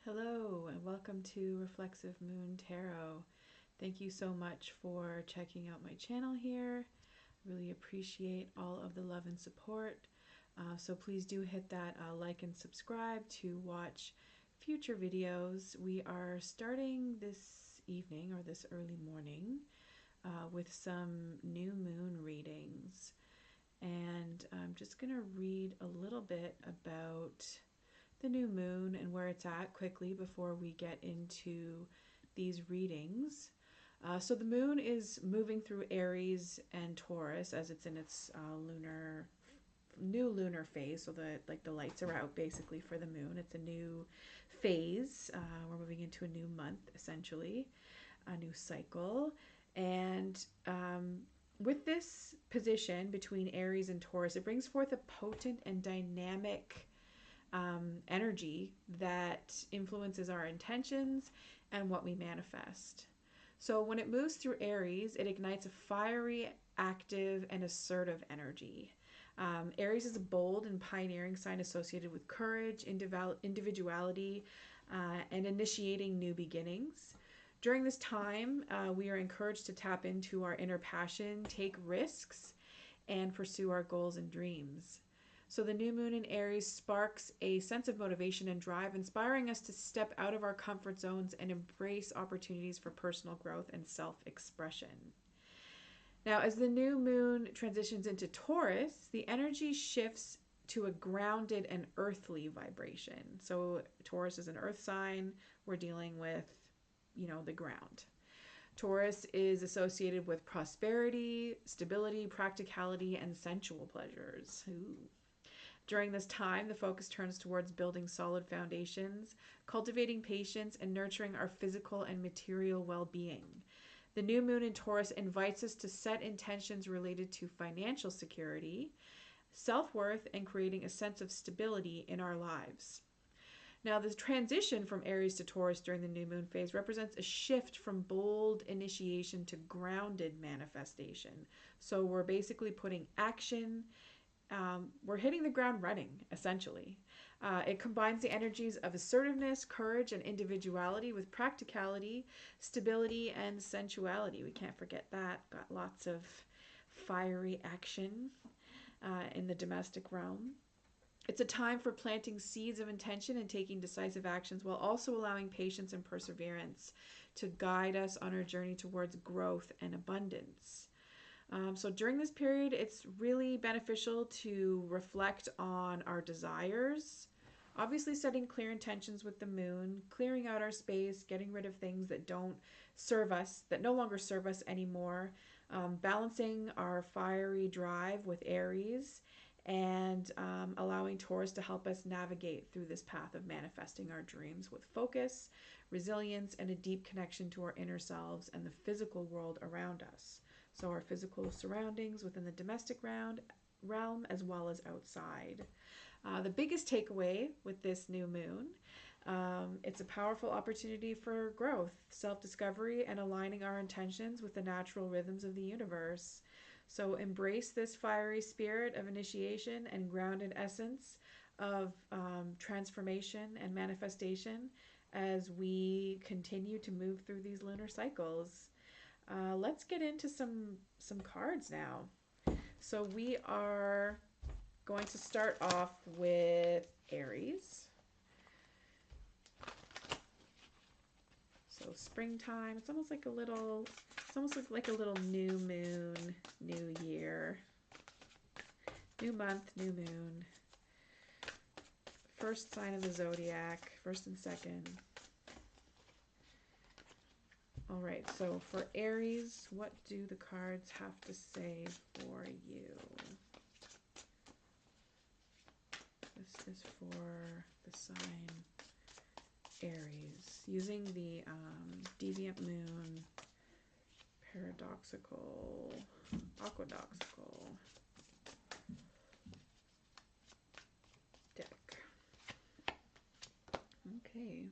Hello and welcome to Reflexive Moon Tarot. Thank you so much for checking out my channel here. Really appreciate all of the love and support. So please do hit that like and subscribe to watch future videos. We are starting this evening or this early morning with some new moon readings. And I'm just going to read a little bit about the new moon and where it's at quickly before we get into these readings. So the moon is moving through Aries and Taurus as it's in its new lunar phase. So the lights are out basically for the moon. It's a new phase. We're moving into a new month essentially, a new cycle, and with this position between Aries and Taurus, it brings forth a potent and dynamic energy that influences our intentions and what we manifest. So when it moves through Aries, it ignites a fiery, active, and assertive energy. Aries is a bold and pioneering sign associated with courage, individuality, and initiating new beginnings. During this time, we are encouraged to tap into our inner passion, take risks, and pursue our goals and dreams. So the new moon in Aries sparks a sense of motivation and drive, inspiring us to step out of our comfort zones and embrace opportunities for personal growth and self-expression. Now, as the new moon transitions into Taurus, the energy shifts to a grounded and earthly vibration. So Taurus is an earth sign. We're dealing with, the ground. Taurus is associated with prosperity, stability, practicality, and sensual pleasures. Ooh. During this time, the focus turns towards building solid foundations, cultivating patience, and nurturing our physical and material well-being. The new moon in Taurus invites us to set intentions related to financial security, self-worth, and creating a sense of stability in our lives. Now, the transition from Aries to Taurus during the new moon phase represents a shift from bold initiation to grounded manifestation. So we're basically putting action, we're hitting the ground running, essentially. It combines the energies of assertiveness, courage, and individuality with practicality, stability, and sensuality. We can't forget that. Got lots of fiery action in the domestic realm. It's a time for planting seeds of intention and taking decisive actions while also allowing patience and perseverance to guide us on our journey towards growth and abundance. So during this period, it's really beneficial to reflect on our desires, obviously setting clear intentions with the moon, clearing out our space, getting rid of things that don't serve us, that no longer serve us anymore, balancing our fiery drive with Aries, and allowing Taurus to help us navigate through this path of manifesting our dreams with focus, resilience, and a deep connection to our inner selves and the physical world around us. So our physical surroundings within the domestic realm as well as outside. The biggest takeaway with this new moon, it's a powerful opportunity for growth, self-discovery, and aligning our intentions with the natural rhythms of the universe. So embrace this fiery spirit of initiation and grounded essence of transformation and manifestation as we continue to move through these lunar cycles. Let's get into some cards now. So we are going to start off with Aries. So springtime. It's almost like a little new moon, new year, new month, new moon. First sign of the zodiac, first and second. All right, so for Aries, what do the cards have to say for you? This is for the sign Aries, using the Deviant Moon Paradoxical, Aquadoxical deck. Okay.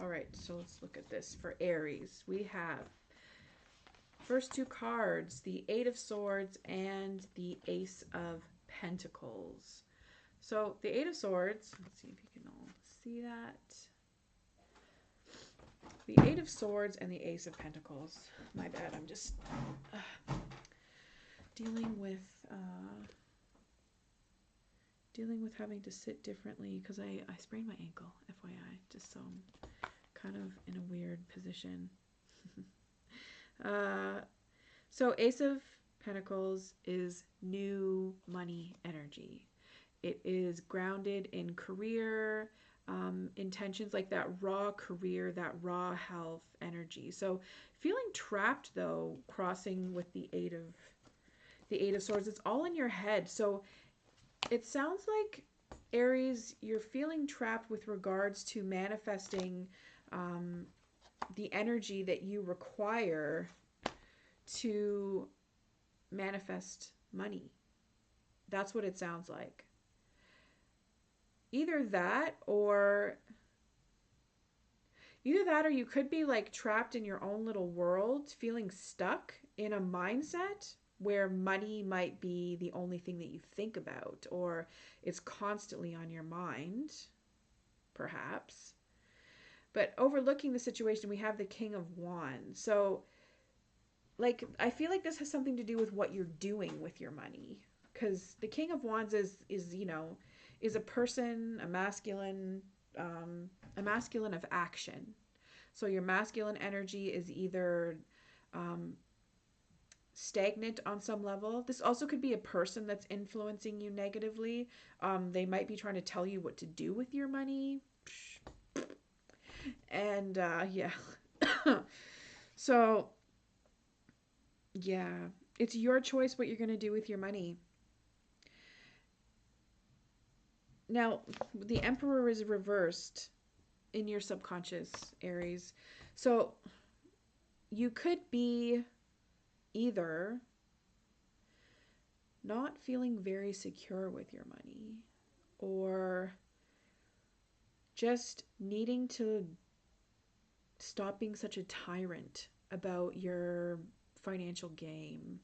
All right, so let's look at this. For Aries, we have first two cards, the Eight of Swords and the Ace of Pentacles. So the Eight of Swords, let's see if you can all see that. The Eight of Swords and the Ace of Pentacles. My bad, I'm just dealing with having to sit differently because I sprained my ankle, FYI, just so I'm kind of in a weird position. So Ace of Pentacles is new money energy. It is grounded in career, intentions, like that raw career, that raw health energy. So feeling trapped though, crossing with the Eight of Swords, it's all in your head. So it sounds like, Aries, you're feeling trapped with regards to manifesting the energy that you require to manifest money. That's what it sounds like. Either that or you could be like trapped in your own little world, feeling stuck in a mindset where money might be the only thing that you think about, or it's constantly on your mind, perhaps. But overlooking the situation, we have the King of Wands. So, like, I feel like this has something to do with what you're doing with your money. Because the King of Wands is a person, a masculine of action. So your masculine energy is either stagnant on some level. This also could be a person that's influencing you negatively. They might be trying to tell you what to do with your money. And yeah. So yeah, it's your choice what you're going to do with your money. Now, the Emperor is reversed in your subconscious, Aries. So you could be either not feeling very secure with your money, or just needing to stop being such a tyrant about your financial game.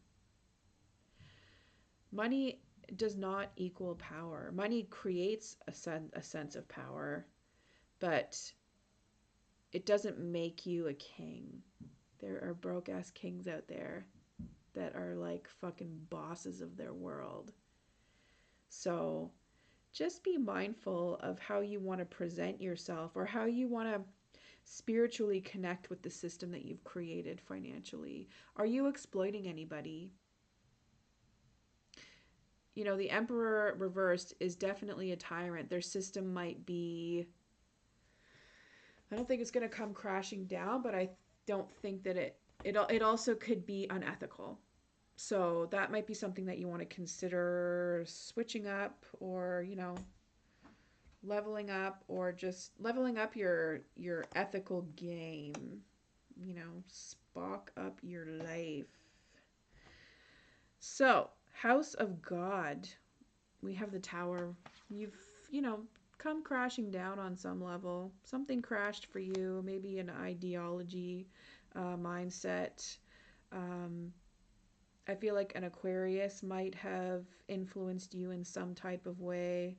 Money does not equal power. Money creates a sense of power, but it doesn't make you a king. There are broke ass kings out there that are like fucking bosses of their world. So just be mindful of how you want to present yourself, or how you want to spiritually connect with the system that you've created financially. Are you exploiting anybody? You know, the Emperor reversed is definitely a tyrant. Their system might be, I don't think it's going to come crashing down, but I don't think that it also could be unethical. So that might be something that you want to consider switching up, or, leveling up, or just leveling up your ethical game. Spock up your life. So, House of God, we have the Tower. You've, come crashing down on some level. Something crashed for you, maybe an ideology, mindset. I feel like an Aquarius might have influenced you in some type of way,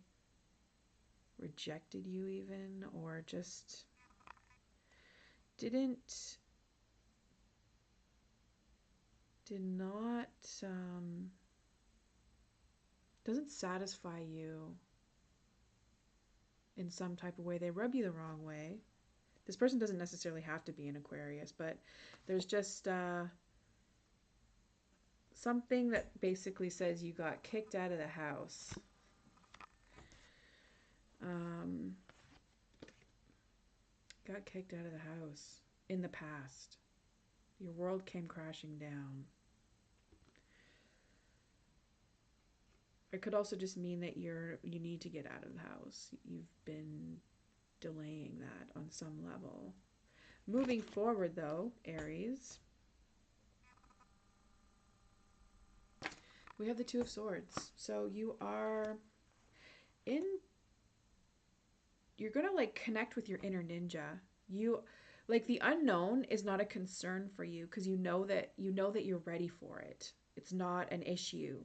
rejected you even, or just did not, doesn't satisfy you in some type of way. They rub you the wrong way. This person doesn't necessarily have to be an Aquarius, but there's just something that basically says you got kicked out of the house. Got kicked out of the house in the past. Your world came crashing down. It could also just mean that you need to get out of the house. You've been delaying that on some level. Moving forward though, Aries, we have the Two of Swords. So you're going to like connect with your inner ninja. Like the unknown is not a concern for you, because you know that you're ready for it. It's not an issue.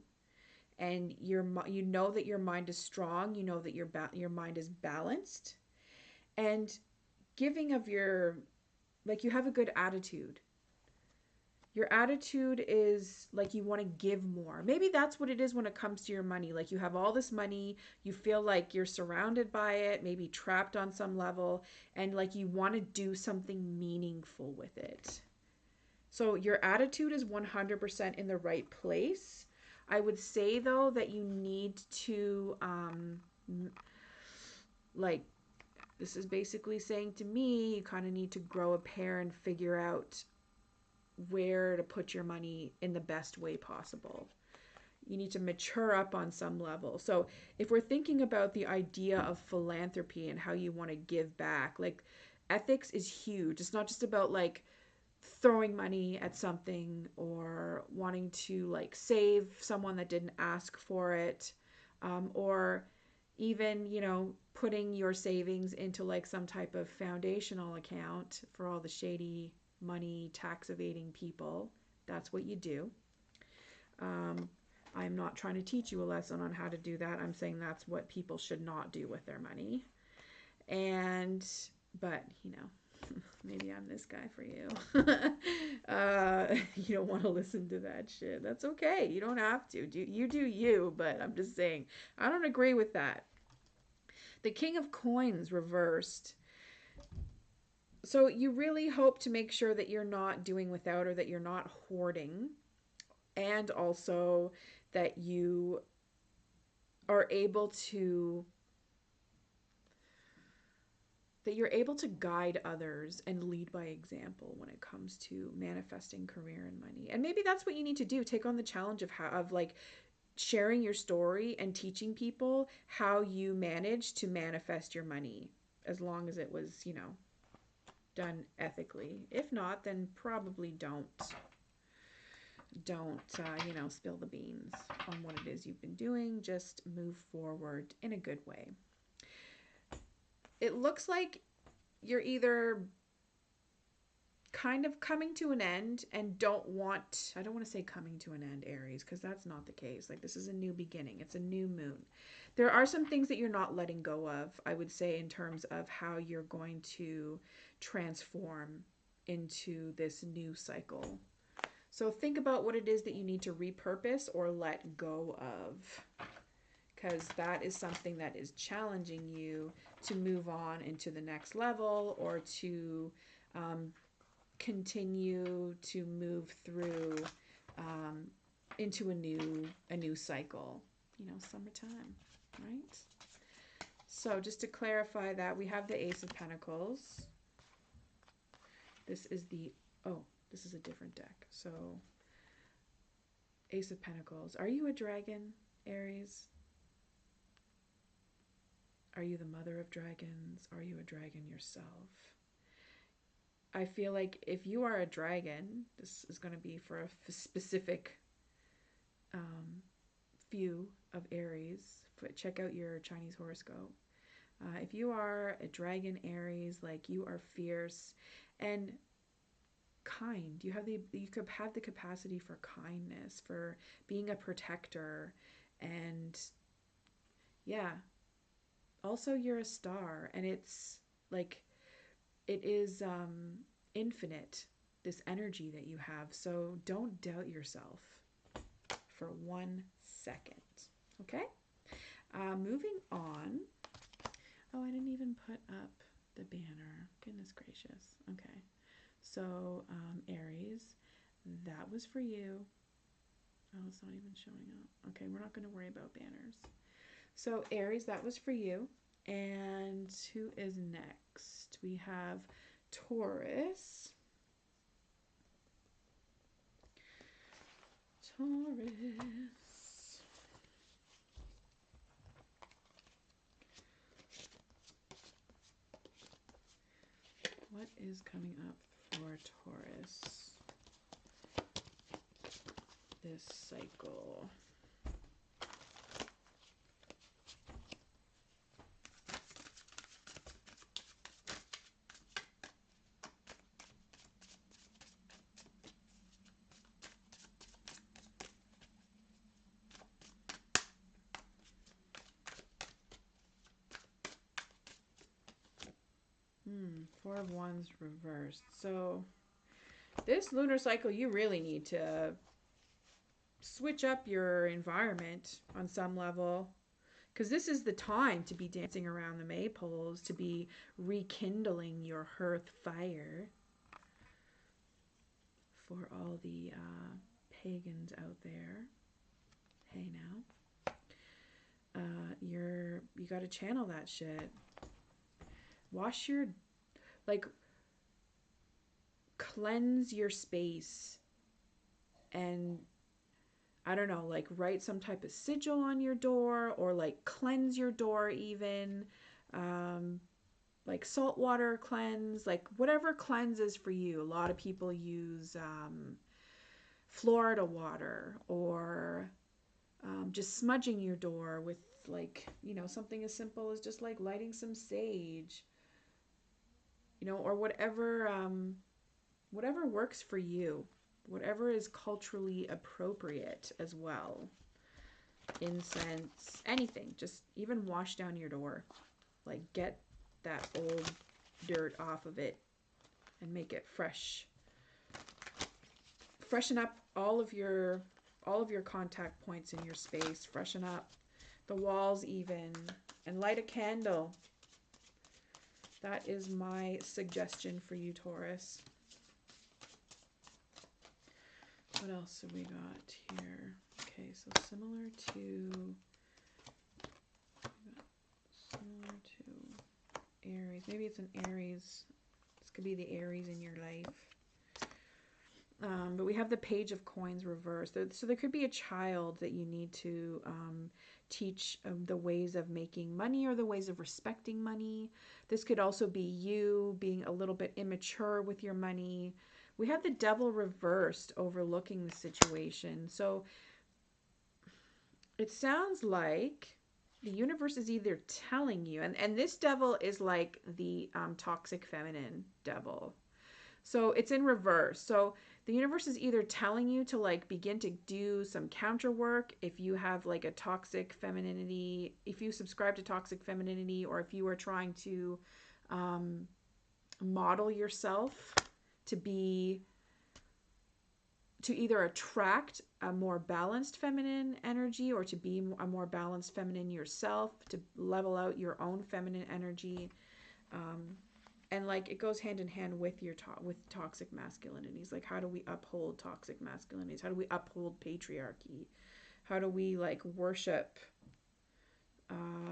and you know that your mind is strong, you know that your mind is balanced, and giving of your, like, you have a good attitude. Your attitude is like you want to give more. Maybe that's what it is when it comes to your money. Like, you have all this money, you feel like you're surrounded by it, maybe trapped on some level, and like you want to do something meaningful with it. So your attitude is 100% in the right place. I would say though that you need to like, this is basically saying to me, you kind of need to grow a pair and figure out where to put your money in the best way possible. You need to mature up on some level. So if we're thinking about the idea of philanthropy and how you want to give back, like, ethics is huge. It's not just about like throwing money at something or wanting to like save someone that didn't ask for it, or even, putting your savings into like some type of foundational account for all the shady money tax evading people. That's what you do. um, I'm not trying to teach you a lesson on how to do that. I'm saying that's what people should not do with their money. And but maybe I'm this guy for you. You don't want to listen to that shit. That's okay. You don't have to. Do you, but I'm just saying, I don't agree with that. The King of Coins reversed. So you really hope to make sure that you're not doing without, or that you're not hoarding, and also that you are able to that you're able to guide others and lead by example when it comes to manifesting career and money. And maybe that's what you need to do. Take on the challenge of like sharing your story and teaching people how you managed to manifest your money, as long as it was, done ethically. If not, then probably don't spill the beans on what it is you've been doing. Just move forward in a good way. It looks like you're either kind of coming to an end and I don't want to say coming to an end, Aries, because that's not the case. Like, this is a new beginning. It's a new moon. There are some things that you're not letting go of, I would say, in terms of how you're going to transform into this new cycle. So think about what it is that you need to repurpose or let go of, because that is something that is challenging you to move on into the next level, or to continue to move through into a new cycle. Summertime, right? So just to clarify that, we have the Ace of Pentacles. This is a different deck. So Ace of Pentacles. Are you a dragon, Aries? Are you the mother of dragons? Are you a dragon yourself? I feel like if you are a dragon, this is going to be for a specific few of Aries. Check out your Chinese horoscope. If you are a dragon, Aries, like, you are fierce and kind. You could have the capacity for kindness, for being a protector, and yeah. Also, you're a star, and it's like, it is infinite, this energy that you have. So don't doubt yourself for 1 second. Okay? Moving on. Oh, I didn't even put up the banner. Goodness gracious. Okay. So, Aries, that was for you. Oh, it's not even showing up. Okay, we're not going to worry about banners. So, Aries, that was for you. And who is next? We have Taurus. Taurus. What is coming up for Taurus this cycle? Four of Wands reversed. So this lunar cycle, you really need to switch up your environment on some level, because this is the time to be dancing around the maypoles, to be rekindling your hearth fire for all the pagans out there. Hey now, you got to channel that shit. Wash your, like, cleanse your space, and I don't know, like write some type of sigil on your door, or like cleanse your door even. Like salt water cleanse, like whatever cleanses for you. A lot of people use Florida water, or just smudging your door with, like, you know, something as simple as just like lighting some sage, you know, or whatever works for you, whatever is culturally appropriate as well. Incense, anything, just even wash down your door, like get that old dirt off of it and make it fresh. Freshen up all of your contact points in your space. Freshen up the walls even, and light a candle. That is my suggestion for you, Taurus. What else have we got here? Okay, so similar to Aries. Maybe it's an Aries. This could be the Aries in your life. But we have the Page of Coins reversed. So there could be a child that you need to teach the ways of making money, or the ways of respecting money. This could also be you being a little bit immature with your money. We have the Devil reversed, overlooking the situation. So it sounds like the universe is either telling you, and this devil is like the toxic feminine devil. So it's in reverse. So the universe is either telling you to like begin to do some counter work if you have like a toxic femininity, if you subscribe to toxic femininity, or if you are trying to model yourself to either attract a more balanced feminine energy, or to be a more balanced feminine yourself, to level out your own feminine energy. And like it goes hand in hand with your with toxic masculinities. Like, how do we uphold toxic masculinities? How do we uphold patriarchy? How do we like worship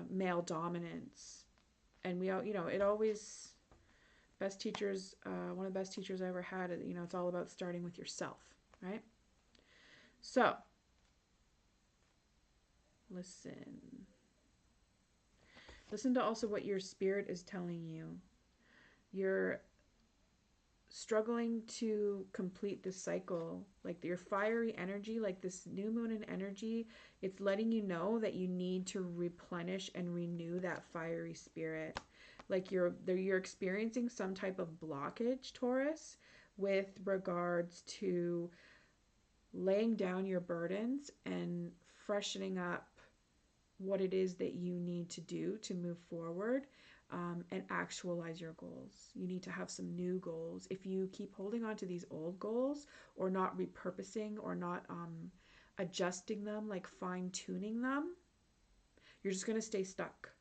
male dominance? And we, you know, it always, best teachers, one of the best teachers I ever had, you know, it's all about starting with yourself, right? So listen to also what your spirit is telling you. You're struggling to complete this cycle, like your fiery energy, like this new moon in energy, it's letting you know that you need to replenish and renew that fiery spirit. Like you're experiencing some type of blockage, Taurus, with regards to laying down your burdens and freshening up what it is that you need to do to move forward, and actualize your goals. You need to have some new goals. If you keep holding on to these old goals, or not repurposing, or not adjusting them, like fine-tuning them, you're just going to stay stuck.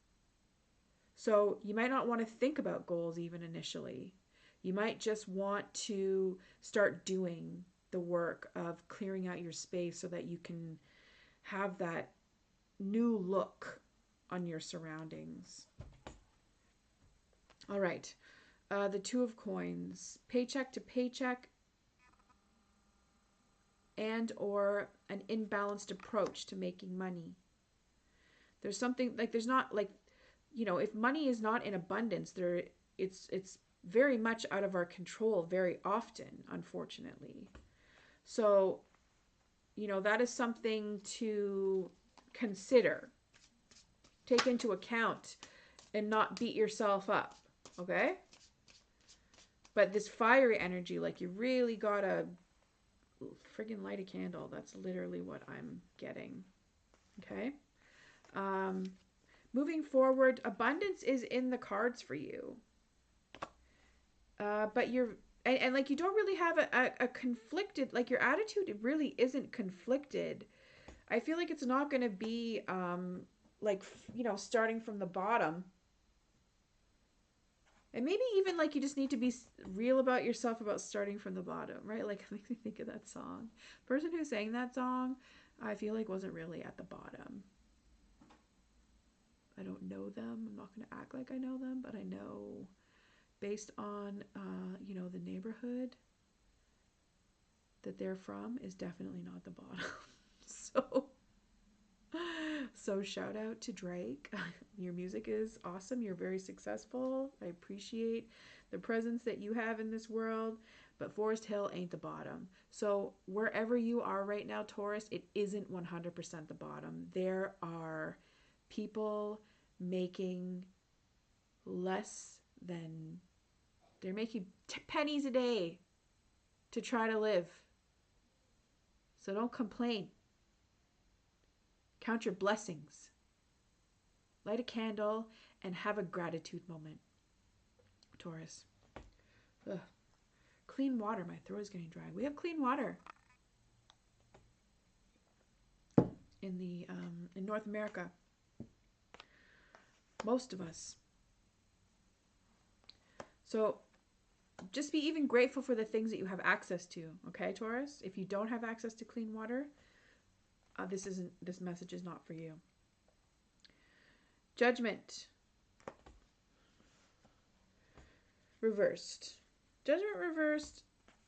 So you might not want to think about goals even initially. You might just want to start doing the work of clearing out your space so that you can have that new look on your surroundings. All right, the Two of Coins, paycheck to paycheck, and or an imbalanced approach to making money. There's something like, there's not like, you know, if money is not in abundance, it's very much out of our control very often, unfortunately. So, you know, that is something to consider, take into account, and not beat yourself up. Okay? But this fiery energy, like you really gotta friggin' light a candle. That's literally what I'm getting. Okay? Moving forward, abundance is in the cards for you. But and like you don't really have a conflicted, like your attitude really isn't conflicted. I feel like it's not going to be like, starting from the bottom. And maybe even like you just need to be real about yourself about starting from the bottom, right? Like, it makes me think of that song. The person who sang that song, I feel like wasn't really at the bottom. I don't know them. I'm not going to act like I know them, but I know based on, the neighborhood that they're from is definitely not the bottom. so, so shout out to Drake. Your music is awesome. You're very successful. I appreciate the presence that you have in this world. But Forest Hill ain't the bottom. So wherever you are right now, Taurus, it isn't 100% the bottom. There are people making less than, they're making pennies a day to try to live. So don't complain. Count your blessings. Light a candle and have a gratitude moment, Taurus. Ugh. Clean water. My throat is getting dry. We have clean water in North America. Most of us. So just be even grateful for the things that you have access to. Okay, Taurus. If you don't have access to clean water, this message is not for you. Judgment. Reversed. Judgment reversed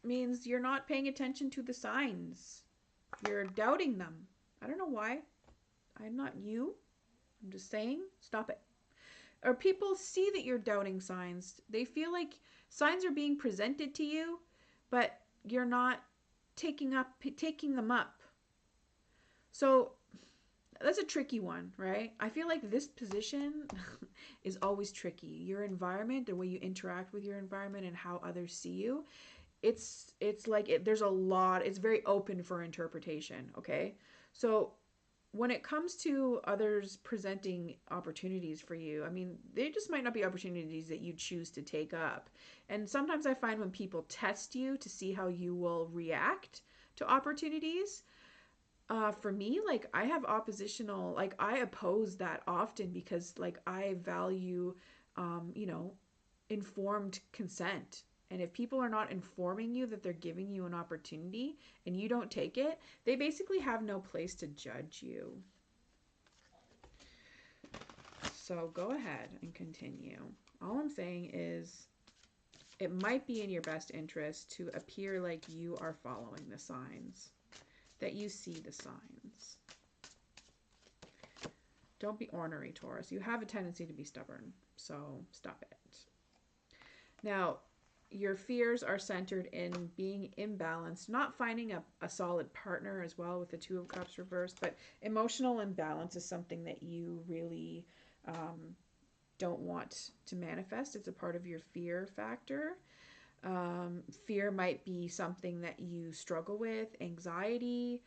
means you're not paying attention to the signs. You're doubting them. I don't know why. I'm not you. I'm just saying, stop it. Or people see that you're doubting signs. They feel like signs are being presented to you, but you're not taking them up. So that's a tricky one, right? I feel like this position is always tricky. Your environment, the way you interact with your environment and how others see you, it's like there's a lot, it's very open for interpretation, okay? So when it comes to others presenting opportunities for you, I mean, they just might not be opportunities that you choose to take up. And sometimes I find when people test you to see how you will react to opportunities, for me, like I have oppositional, like I oppose that often because like I value, you know, informed consent. And if people are not informing you that they're giving you an opportunity and you don't take it, they basically have no place to judge you. So go ahead and continue. All I'm saying is it might be in your best interest to appear like you are following the signs, that you see the signs. Don't be ornery, Taurus. You have a tendency to be stubborn, so stop it. Now, your fears are centered in being imbalanced, not finding a solid partner as well with the Two of Cups reversed, but emotional imbalance is something that you really don't want to manifest. It's a part of your fear factor. Fear might be something that you struggle with, anxiety,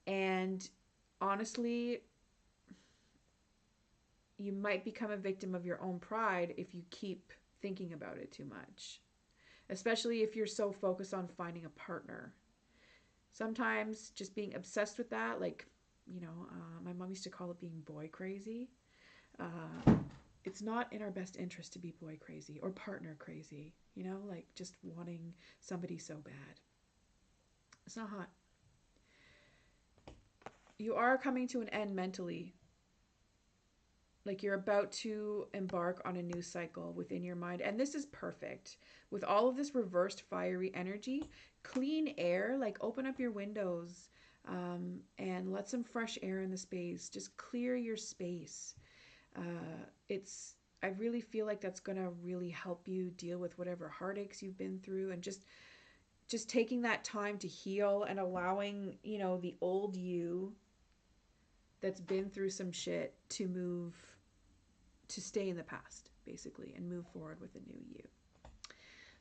and honestly, you might become a victim of your own pride if you keep thinking about it too much, especially if you're so focused on finding a partner. Sometimes just being obsessed with that, like, my mom used to call it being boy crazy. It's not in our best interest to be boy crazy or partner crazy, like just wanting somebody so bad. It's not hot. You are coming to an end mentally. Like you're about to embark on a new cycle within your mind. And this is perfect. With all of this reversed fiery energy, clean air, like open up your windows and let some fresh air in the space. Just clear your space. I really feel like that's going to really help you deal with whatever heartaches you've been through, and just taking that time to heal and allowing, the old you that's been through some shit to stay in the past, basically, and move forward with a new you.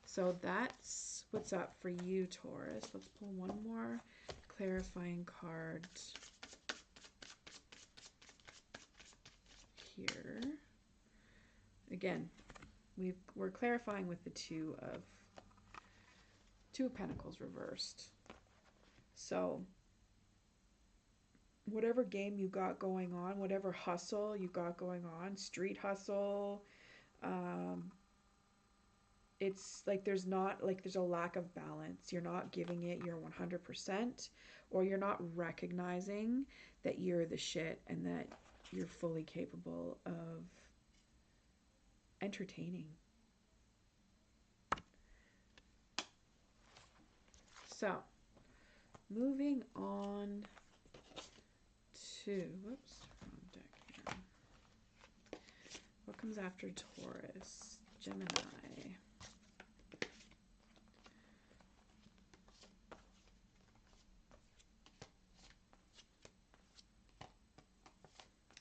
So that's what's up for you, Taurus. Let's pull one more clarifying card here. Again, we're clarifying with the Two of Two of Pentacles reversed. So whatever game you got going on, whatever hustle you got going on, street hustle, it's like there's a lack of balance. You're not giving it your 100%, or you're not recognizing that you're the shit and that you're fully capable of entertaining. So, moving on to, whoops, wrong deck here. What comes after Taurus? Gemini.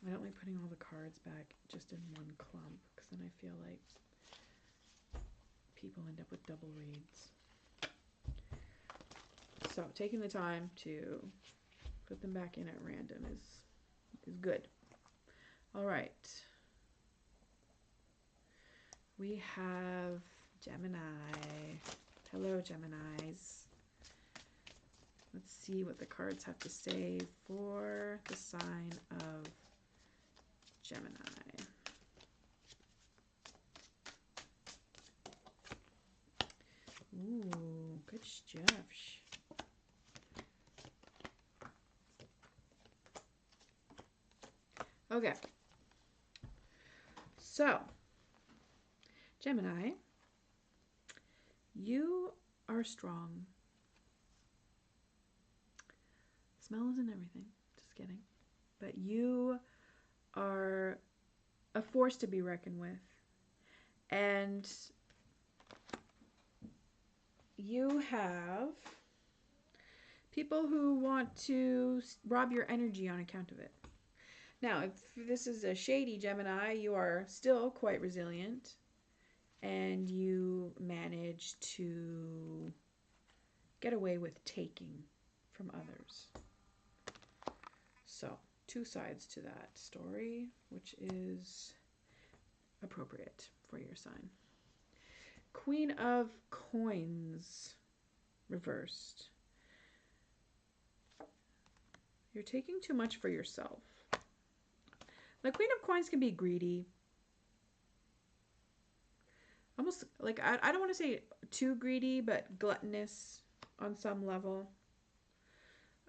I don't like putting all the cards back just in one clump, because then I feel like people end up with double reads. So taking the time to put them back in at random is good. All right. We have Gemini. Hello, Geminis. Let's see what the cards have to say for the sign of Gemini. Ooh, good stuff. Okay. So, Gemini, you are strong. Smell isn't everything. Just kidding. But you are a force to be reckoned with. And you have people who want to rob your energy on account of it. Now, if this is a shady Gemini, you are still quite resilient, and you manage to get away with taking from others. So, two sides to that story, which is appropriate for your sign. Queen of Coins reversed. You're taking too much for yourself. The Queen of Coins can be greedy. Almost like, I don't want to say too greedy, but gluttonous on some level.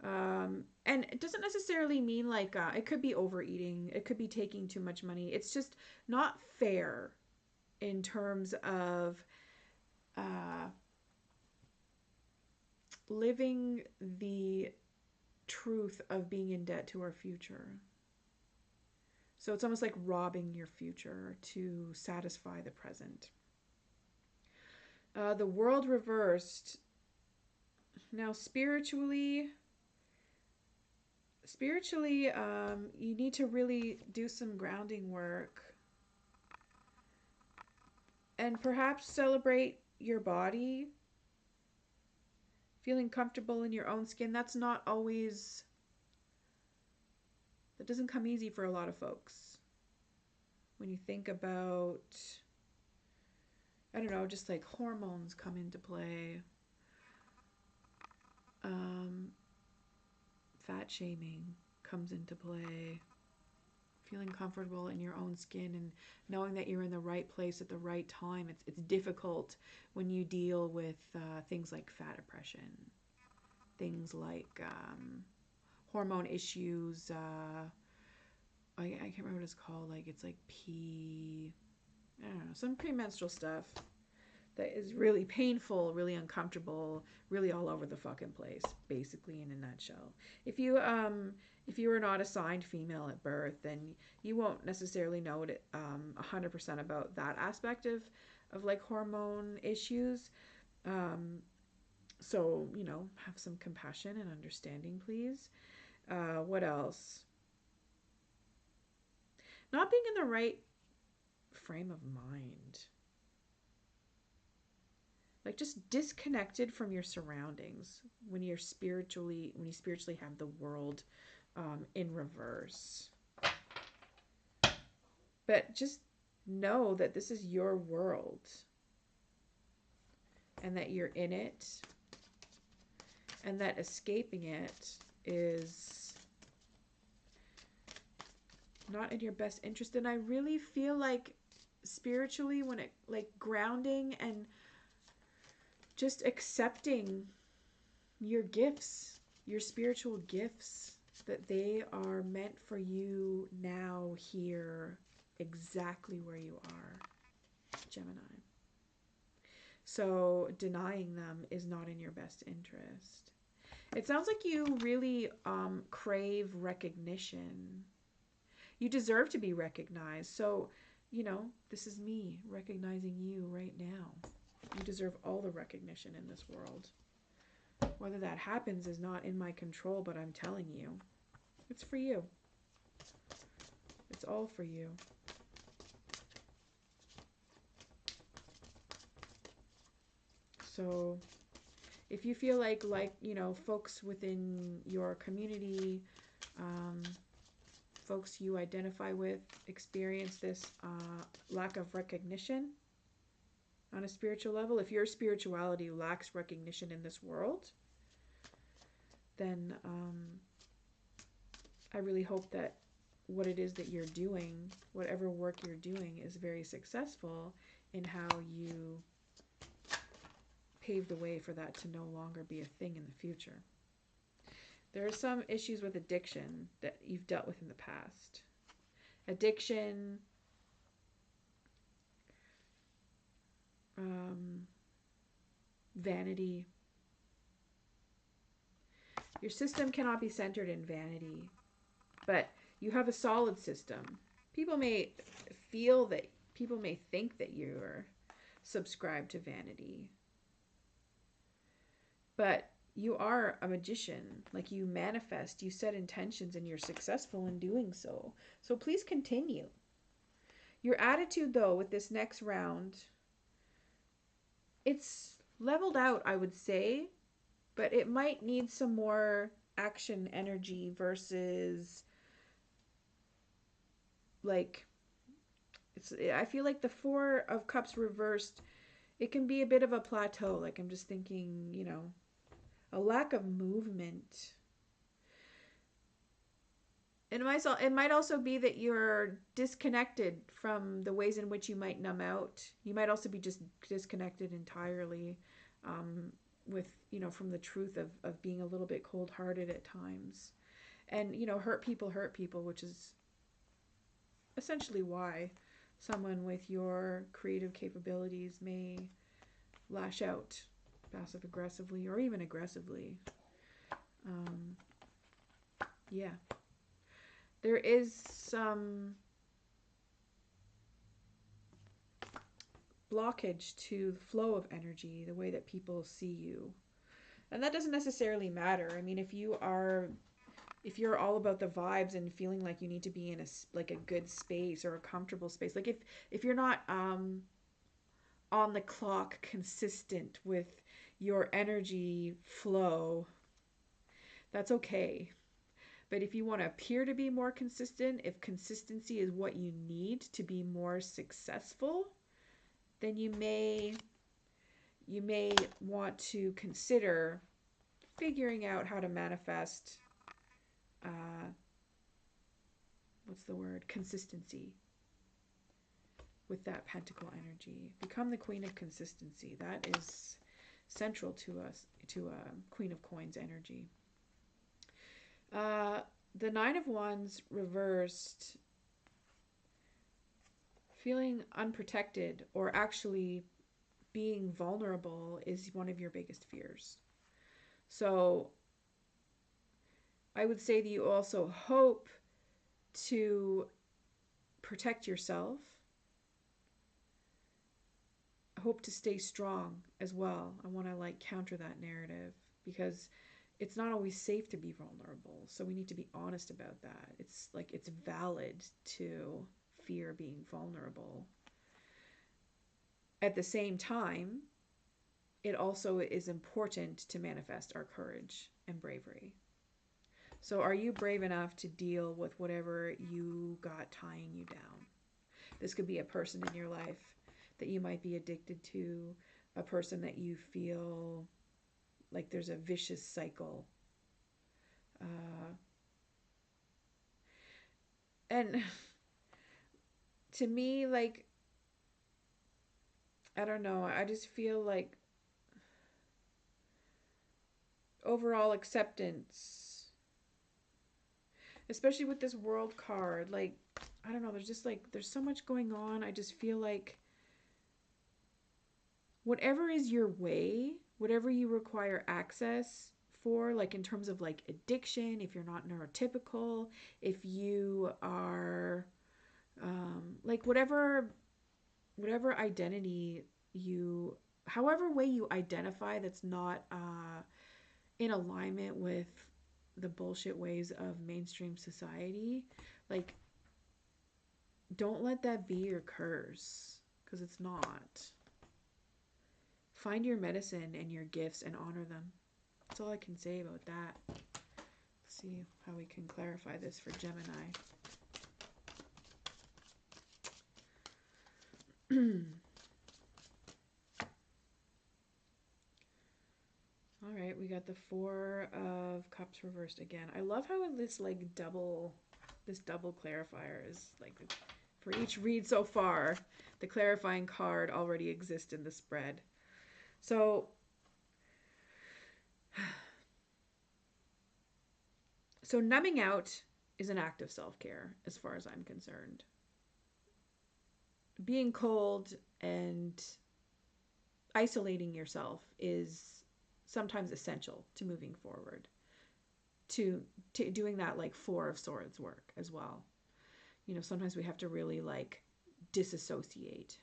And it doesn't necessarily mean like, it could be overeating. It could be taking too much money. It's just not fair in terms of living the truth of being in debt to our future. So it's almost like robbing your future to satisfy the present. The World reversed. Now, spiritually, you need to really do some grounding work. And perhaps celebrate your body. Feeling comfortable in your own skin. That doesn't come easy for a lot of folks. When you think about, I don't know, just like hormones come into play. Fat shaming comes into play. Feeling comfortable in your own skin and knowing that you're in the right place at the right time. It's difficult when you deal with things like fat oppression, things like hormone issues. I can't remember what it's called. Like, it's like I don't know, some premenstrual stuff that is really painful, really uncomfortable, really all over the fucking place, basically, in a nutshell. If you were not assigned female at birth, then you won't necessarily know it 100% about that aspect of like hormone issues. So, you know, have some compassion and understanding, please. What else? Not being in the right frame of mind. Like, just disconnected from your surroundings when you spiritually have the world in reverse. But just know that this is your world and that you're in it and that escaping it is not in your best interest. And I really feel like spiritually, when it like grounding and just accepting your gifts, your spiritual gifts, that they are meant for you now, here, exactly where you are, Gemini. So denying them is not in your best interest. It sounds like you really crave recognition. You deserve to be recognized. So, this is me recognizing you right now. You deserve all the recognition in this world. Whether that happens is not in my control, but I'm telling you, it's for you. It's all for you. So if you feel like folks within your community, folks you identify with, experience this lack of recognition on a spiritual level, if your spirituality lacks recognition in this world, then I really hope that what it is that you're doing, whatever work you're doing, is very successful in how you pave the way for that to no longer be a thing in the future. There are some issues with addiction that you've dealt with in the past. Addiction, vanity. Your system cannot be centered in vanity, but you have a solid system. People may think that you're subscribed to vanity, but you are a magician. Like, you manifest, you set intentions, and you're successful in doing so. So please continue. Your attitude, though, with this next round, it's leveled out, I would say, but it might need some more action energy versus like I feel like the Four of Cups reversed, it can be a bit of a plateau. Like, I'm just thinking, a lack of movement. It might also be that you're disconnected from the ways in which you might numb out. You might also be just disconnected entirely with, from the truth of being a little bit cold-hearted at times. And, hurt people, which is essentially why someone with your creative capabilities may lash out passive aggressively or even aggressively. Yeah. There is some blockage to the flow of energy, the way that people see you. And that doesn't necessarily matter. I mean, if you're all about the vibes and feeling like you need to be in a good space or a comfortable space, like if you're not on the clock consistent with your energy flow, that's okay. But if you want to appear to be more consistent, if consistency is what you need to be more successful, then you may want to consider figuring out how to manifest consistency with that pentacle energy. Become the queen of consistency. That is central to Queen of Coins energy. The Nine of Wands reversed, feeling unprotected or actually being vulnerable is one of your biggest fears. So I would say that you also hope to protect yourself, hope to stay strong as well. I want to counter that narrative, because it's not always safe to be vulnerable. So we need to be honest about that. It's valid to fear being vulnerable. At the same time, it also is important to manifest our courage and bravery. So are you brave enough to deal with whatever you got tying you down? This could be a person in your life that you might be addicted to, a person that you feel like there's a vicious cycle. Uh, and to me, like, I don't know, I just feel like overall acceptance, especially with this world card, like, I don't know, there's just like, there's so much going on. I just feel like whatever is your way, whatever you require access for, like in terms of like addiction, if you're not neurotypical, if you are like whatever identity you, however way you identify that's not in alignment with the bullshit ways of mainstream society, like don't let that be your curse, because it's not. Find your medicine and your gifts and honor them. That's all I can say about that. Let's see how we can clarify this for Gemini. All right, we got the Four of Cups reversed again. I love how this double clarifier is like for each read so far, the clarifying card already exists in the spread. So numbing out is an act of self-care as far as I'm concerned. Being cold and isolating yourself is sometimes essential to moving forward, to doing that like Four of Swords work as well. You know, sometimes we have to really like disassociate.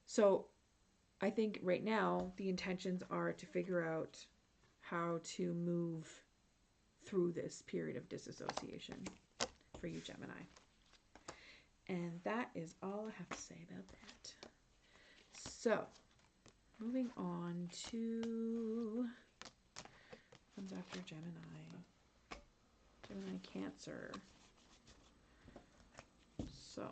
So I think right now the intentions are to figure out how to move through this period of disassociation for you, Gemini. And that is all I have to say about that. So, moving on to comes after Gemini. Gemini Cancer. So,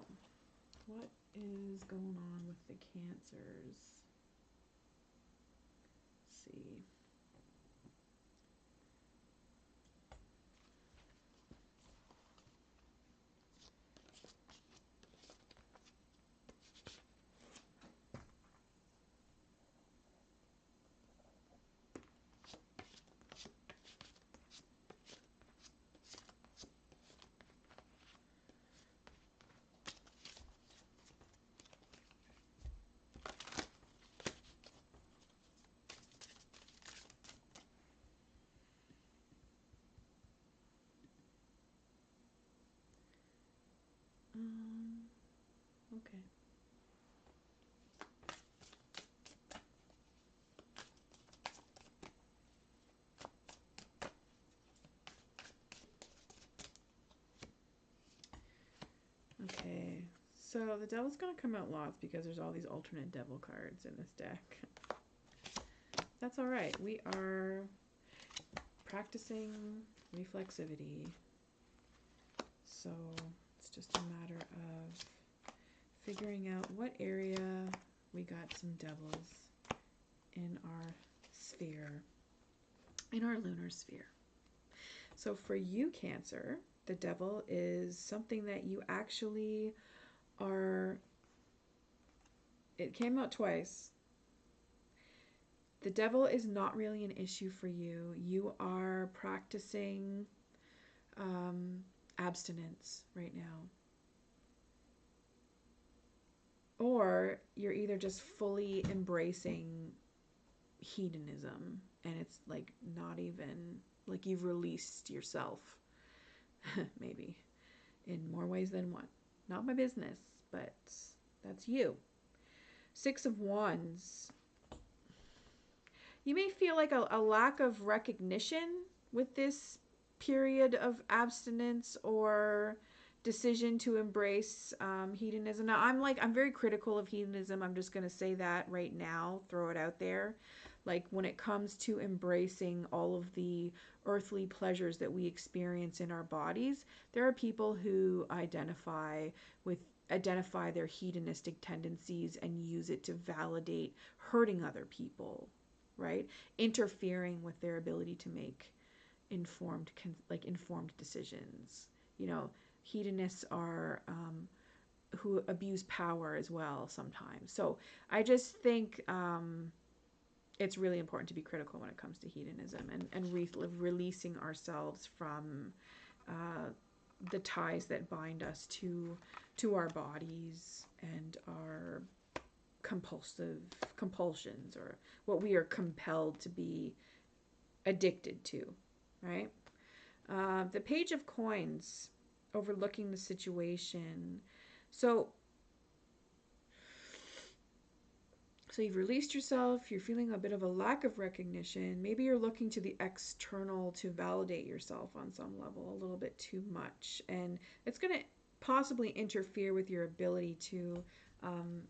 what is going on with the Cancers? Let's see. Okay. Okay. So the devil's going to come out lots because there's all these alternate devil cards in this deck. That's all right. We are practicing reflexivity. So it's just a matter of figuring out what area we got some devils in our sphere, in our lunar sphere. So for you, Cancer, the devil is something that you actually are, it came out twice. The devil is not really an issue for you. You are practicing abstinence right now. Or you're either just fully embracing hedonism and it's like not even like you've released yourself, maybe in more ways than one. Not my business, but that's you. Six of Wands. You may feel like a lack of recognition with this period of abstinence or decision to embrace hedonism. Now, I'm very critical of hedonism. I'm just going to say that right now, throw it out there. Like when it comes to embracing all of the earthly pleasures that we experience in our bodies, there are people who identify their hedonistic tendencies and use it to validate hurting other people. right? Interfering with their ability to make informed decisions. You know, hedonists are who abuse power as well sometimes. So I just think it's really important to be critical when it comes to hedonism, and releasing ourselves from uh, the ties that bind us to our bodies and our compulsions, or what we are compelled to be addicted to, right? The Page of Coins, overlooking the situation. So So you've released yourself, you're feeling a bit of a lack of recognition. Maybe you're looking to the external to validate yourself on some level a little bit too much. And it's going to possibly interfere with your ability to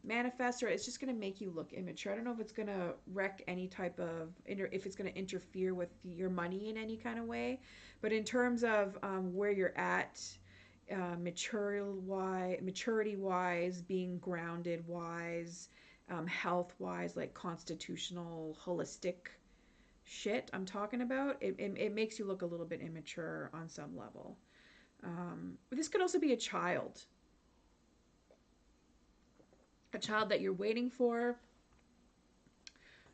manifest, or it's just going to make you look immature. I don't know if it's going to wreck any type of, if it's going to interfere with your money in any kind of way. But in terms of where you're at, maturity wise, being grounded wise, health wise, like constitutional, holistic shit I'm talking about, it makes you look a little bit immature on some level. But this could also be a child that you're waiting for.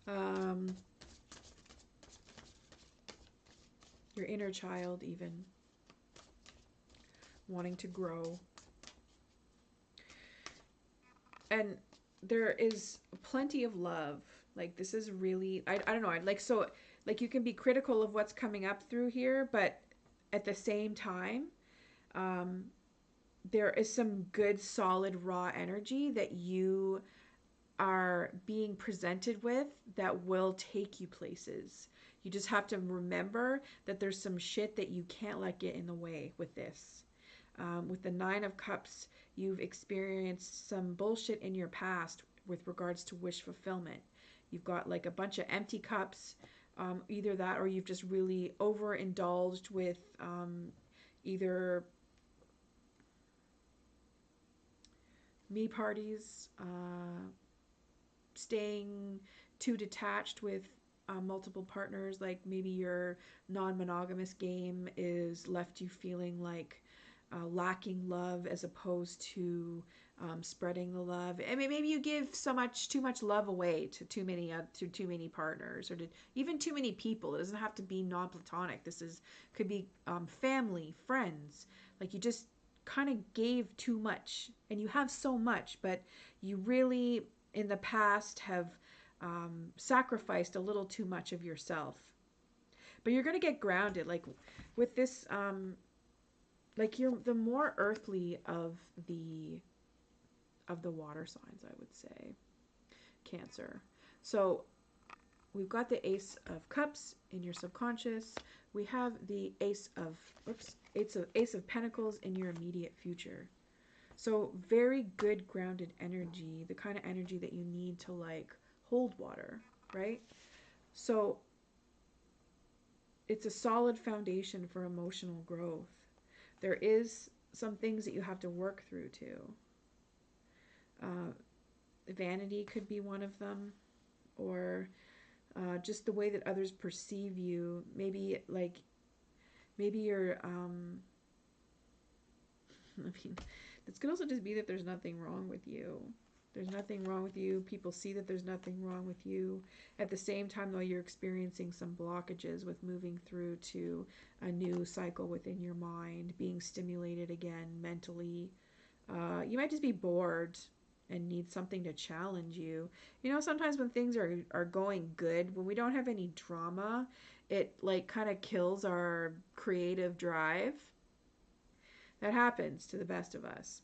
Um, your inner child, even wanting to grow. And there is plenty of love. Like, this is really, I don't know, I'd like, so like, you can be critical of what's coming up through here, but at the same time, um, there is some good solid raw energy that you are being presented with that will take you places. You just have to remember that there's some shit that you can't let get in the way with this. With the Nine of Cups, you've experienced some bullshit in your past with regards to wish fulfillment. You've got like a bunch of empty cups, either that, or you've just really overindulged with either me parties, staying too detached with multiple partners. Like, maybe your non-monogamous game is left you feeling like lacking love as opposed to spreading the love. I mean, maybe you give too much love away to too many partners, or to even too many people. It doesn't have to be non-platonic. Could be family, friends. Like, you just kind of gave too much, and you have so much, but you really in the past have sacrificed a little too much of yourself. But you're going to get grounded, like with this like, you're the more earthly of the water signs, I would say. Cancer. So we've got the Ace of Cups in your subconscious. We have the Ace of Pentacles in your immediate future. So very good grounded energy, the kind of energy that you need to like hold water, right? So it's a solid foundation for emotional growth. There is some things that you have to work through too. Vanity could be one of them, or just the way that others perceive you. Maybe you're I mean, this could also just be that there's nothing wrong with you. There's nothing wrong with you. People see that there's nothing wrong with you. At the same time, though, you're experiencing some blockages with moving through to a new cycle within your mind, being stimulated again mentally. You might just be bored and need something to challenge you. You know, sometimes when things are going good, when we don't have any drama, it like kind of kills our creative drive. That happens to the best of us.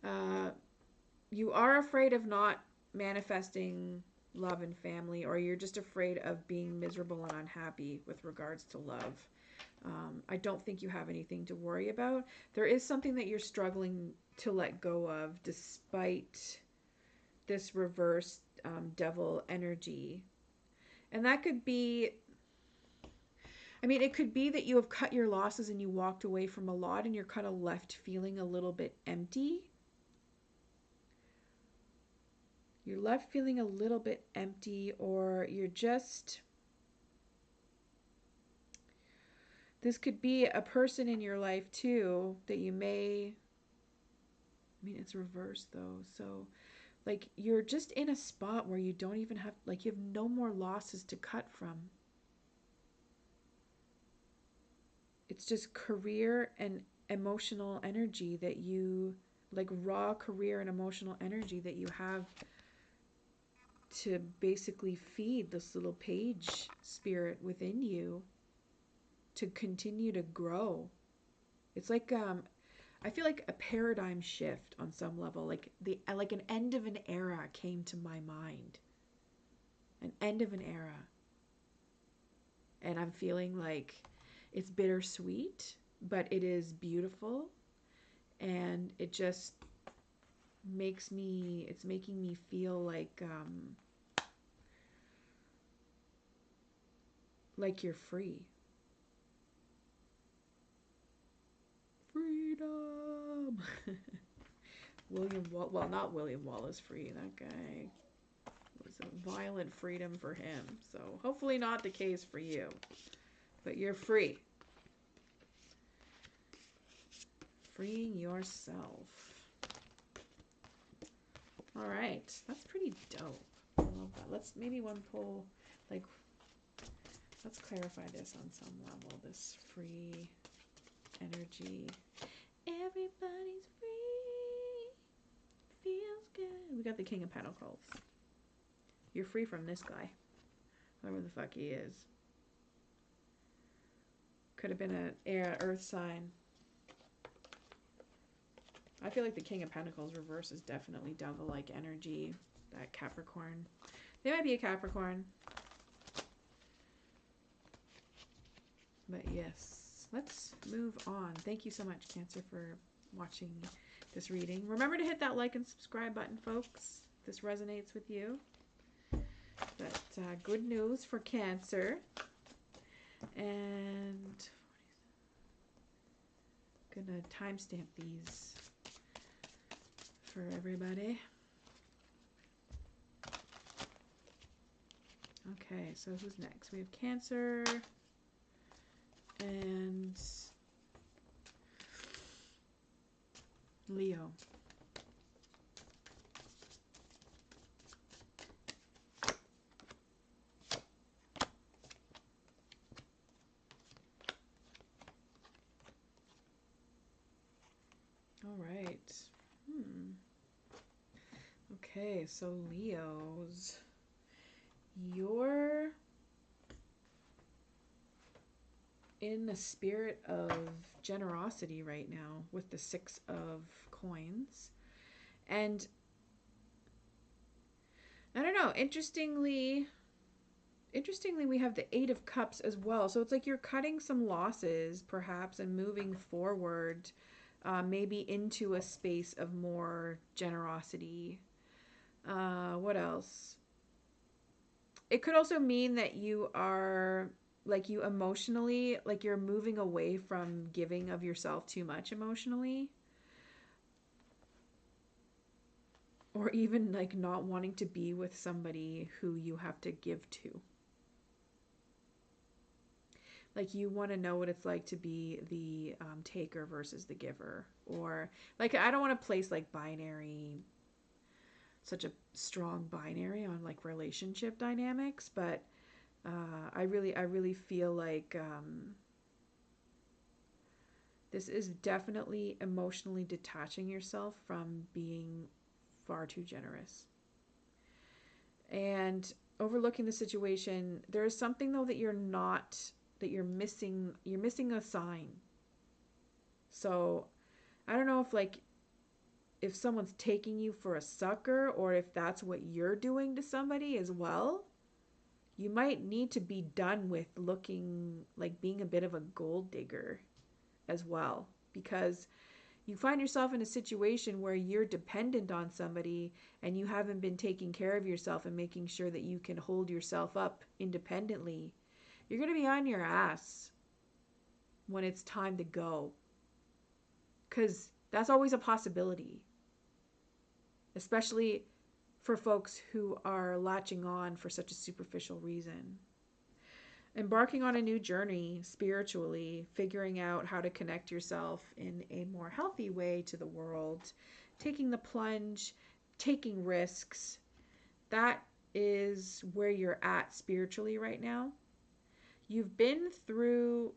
Uh, you are afraid of not manifesting love and family, or you're just afraid of being miserable and unhappy with regards to love. I don't think you have anything to worry about. There is something that you're struggling to let go of despite this reverse devil energy. And that could be, I mean, it could be that you have cut your losses and you walked away from a lot and you're kind of left feeling a little bit empty. You're left feeling a little bit empty, or you're just, this could be a person in your life too that you may, I mean, it's reversed though. So, like, you're just in a spot where you don't even have, like, you have no more losses to cut from. It's just career and emotional energy that you, like, raw career and emotional energy that you have to basically feed this little page spirit within you to continue to grow. It's like I feel like a paradigm shift on some level, like an end of an era came to my mind. An end of an era. And I'm feeling like it's bittersweet, but it is beautiful, and it just it's making me feel like you're free. Freedom. Well, not William Wallace free. That guy was a violent freedom for him. So hopefully not the case for you. But you're free. Freeing yourself. All right. That's pretty dope. I love that. Let's maybe one pull, like, let's clarify this on some level. This free energy. Everybody's free. Feels good. We got the King of Pentacles. You're free from this guy. Whoever the fuck he is. Could have been an earth sign. I feel like the King of Pentacles reverse is definitely devil-like energy. That Capricorn. They might be a Capricorn. But yes, let's move on. Thank you so much, Cancer, for watching this reading. Remember to hit that like and subscribe button, folks, if this resonates with you. But good news for Cancer. And I'm gonna timestamp these for everybody. Okay, so who's next? We have Cancer and Leo. All right. Okay, so Leos, you're in the spirit of generosity right now with the 6 of Coins. And I don't know, interestingly we have the 8 of Cups as well. So it's like you're cutting some losses perhaps and moving forward, maybe into a space of more generosity. What else? It could also mean that you are, like, you emotionally, like, you're moving away from giving of yourself too much emotionally. Or even, like, not wanting to be with somebody who you have to give to. Like, you want to know what it's like to be the taker versus the giver. Or, like, I don't want to place, like, such a strong binary on, like, relationship dynamics, but I really feel like this is definitely emotionally detaching yourself from being far too generous and overlooking the situation. There is something though that you're missing. You're missing a sign. So I don't know if someone's taking you for a sucker, or if that's what you're doing to somebody as well. You might need to be done with looking like being a bit of a gold digger as well, because you find yourself in a situation where you're dependent on somebody and you haven't been taking care of yourself and making sure that you can hold yourself up independently. You're going to be on your ass when it's time to go, because that's always a possibility, especially for folks who are latching on for such a superficial reason. Embarking on a new journey spiritually, figuring out how to connect yourself in a more healthy way to the world, taking the plunge, taking risks. That is where you're at spiritually right now. You've been through,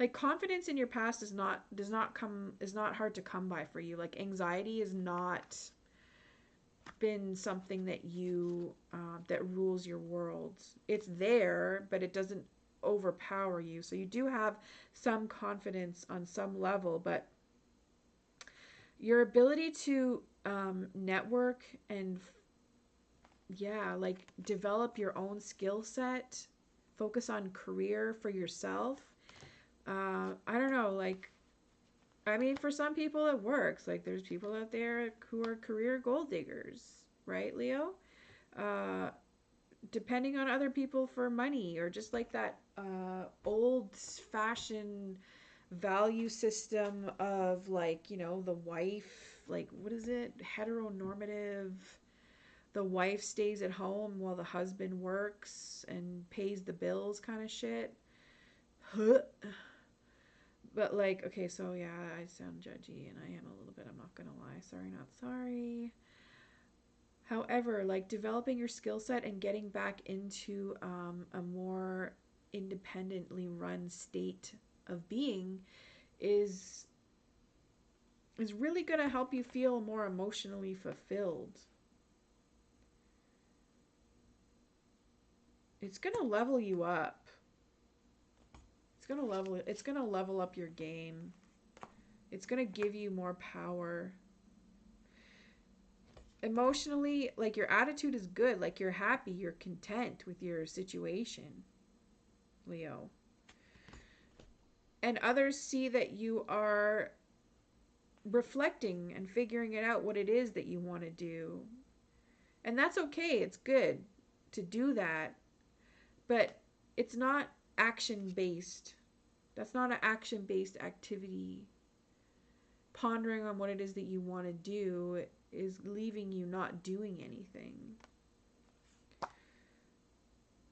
like, confidence in your past is not hard to come by for you. Like, anxiety is not been something that you that rules your world. It's there, but it doesn't overpower you. So you do have some confidence on some level, but your ability to network and like develop your own skill set, focus on career for yourself. I don't know, like, I mean, for some people it works. Like, there's people out there who are career gold diggers, right, Leo? Uh, Depending on other people for money, or just like that old fashioned value system of, like, the wife, like, what is it? Heteronormative. The wife stays at home while the husband works and pays the bills kind of shit. But, like, okay, so yeah, I sound judgy, and I am a little bit, I'm not gonna lie. Sorry, not sorry. However, like, developing your skill set and getting back into a more independently run state of being is really gonna help you feel more emotionally fulfilled. It's gonna level you up. It's gonna level up your game. It's gonna give you more power. Emotionally, like, your attitude is good. Like, you're happy, you're content with your situation, Leo. And others see that you are reflecting and figuring it out what it is that you want to do. And that's okay. It's good to do that. But it's not action based. That's not an action based activity. Pondering on what it is that you want to do is leaving you not doing anything.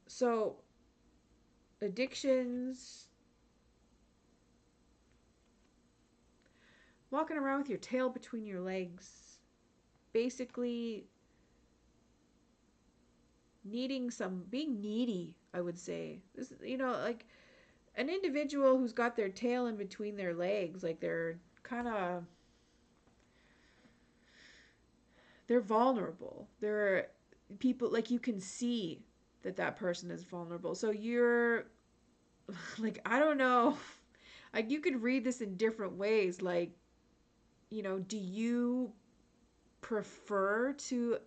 So, addictions, walking around with your tail between your legs, basically being needy, I would say. This, like, an individual who's got their tail in between their legs, like, they're vulnerable. They're people, like, you can see that person is vulnerable. So you're like, I don't know, like, you could read this in different ways. Like, do you prefer to,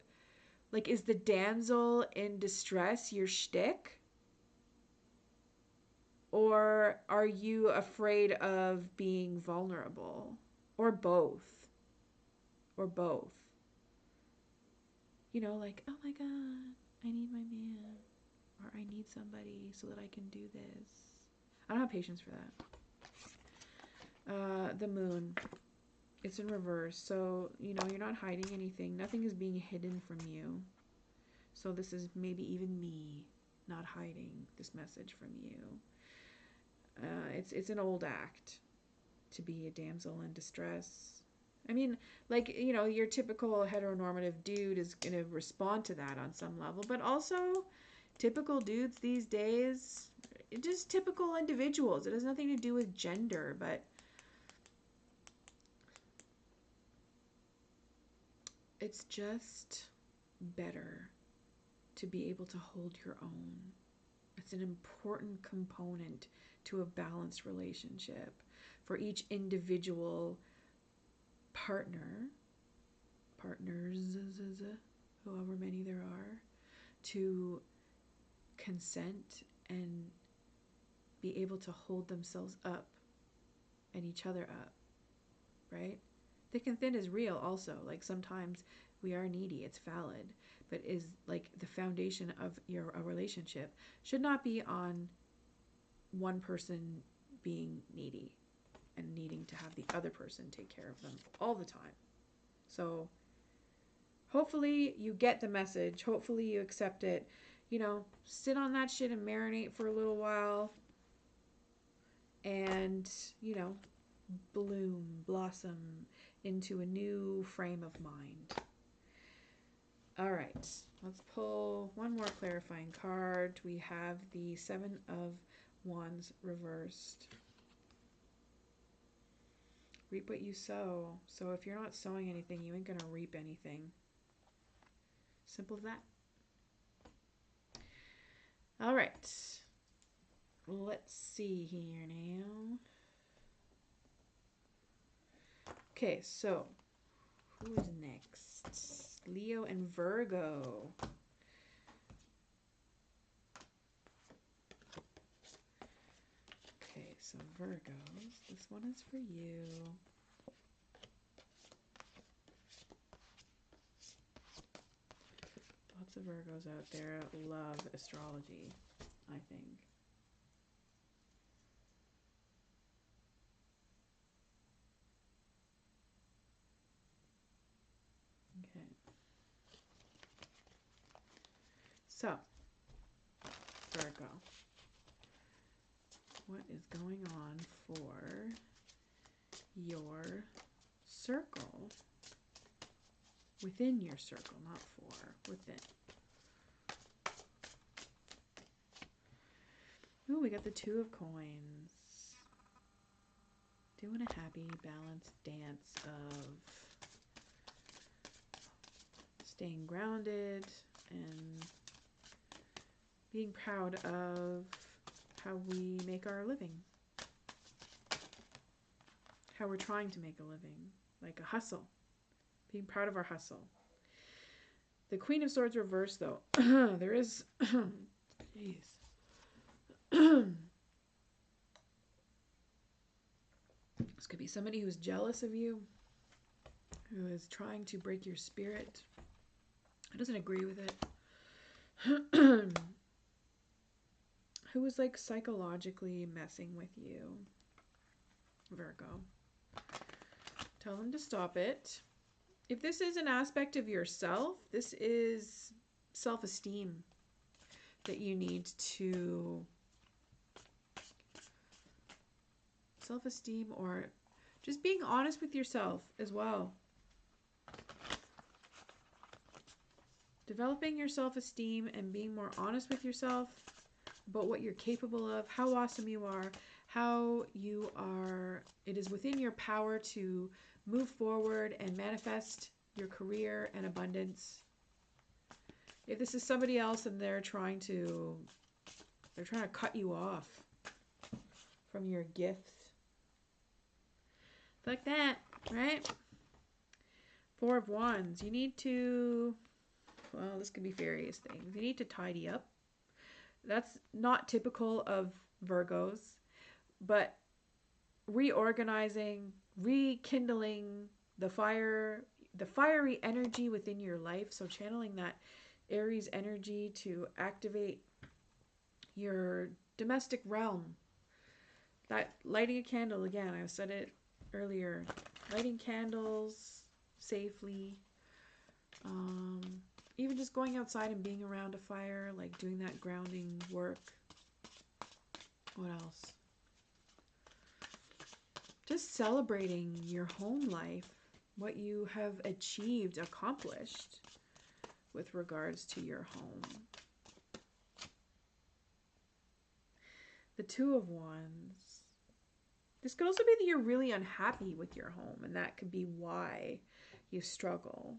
like, is the damsel in distress your shtick? Or are you afraid of being vulnerable? Or both? Or both? Like, oh my God, I need my man. Or I need somebody so that I can do this. I don't have patience for that. The moon. It's in reverse. So, you're not hiding anything. Nothing is being hidden from you. So this is maybe even me not hiding this message from you. It's an old act to be a damsel in distress. I mean, like, your typical heteronormative dude is going to respond to that on some level, but also typical dudes these days, just typical individuals. It has nothing to do with gender, but it's just better to be able to hold your own. It's an important component to a balanced relationship for each individual partners, however many there are, to consent and be able to hold themselves up and each other up, right? Thick and thin is real also. Like, sometimes we are needy, it's valid, but is, like, the foundation of a relationship should not be on one person being needy and needing to have the other person take care of them all the time. So hopefully you get the message. Hopefully you accept it. You know, sit on that shit and marinate for a little while and, you know, bloom, blossom into a new frame of mind. All right, let's pull one more clarifying card. We have the Seven of Wands reversed. Reap what you sow. So if you're not sowing anything, you ain't gonna reap anything. Simple as that. All right, let's see here now. Okay, so who is next? Leo and Virgo. Okay, so Virgos, this one is for you. Lots of Virgos out there love astrology, I think. Okay. So, Virgo, what is going on for your circle? Within your circle, not for, within. Ooh, we got the Two of Coins. Doing a happy, balanced dance of staying grounded and being proud of how we make our living. How we're trying to make a living. Like a hustle. Being proud of our hustle. The Queen of Swords reversed, though. There is... Jeez. This could be somebody who's jealous of you, who is trying to break your spirit, who doesn't agree with it, who is like psychologically messing with you, Virgo. Tell them to stop it. If this is an aspect of yourself, this is self-esteem that you need to... Self-esteem or just being honest with yourself as well. Developing your self-esteem and being more honest with yourself about what you're capable of, how awesome you are, how you are, it is within your power to move forward and manifest your career and abundance. If this is somebody else and they're trying to cut you off from your gifts, like that, right? Four of Wands. You need to, well, this could be various things. You need to tidy up. That's not typical of Virgos, but reorganizing, rekindling the fire, the fiery energy within your life. So channeling that Aries energy to activate your domestic realm. That lighting a candle, again, I said it earlier, lighting candles safely, even just going outside and being around a fire, like doing that grounding work. What else? Just celebrating your home life, what you have achieved, accomplished with regards to your home. The Two of Wands. This could also be that you're really unhappy with your home, and that could be why you struggle.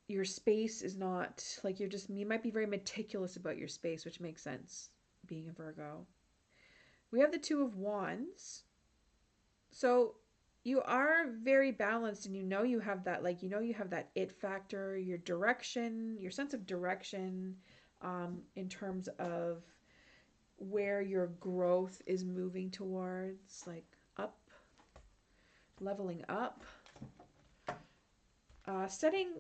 Your space is not, like you might be very meticulous about your space, which makes sense, being a Virgo. We have the Two of Wands. So you are very balanced, and you have that, like, you have that it factor, your direction, your sense of direction, in terms of where your growth is moving towards, like up, leveling up, setting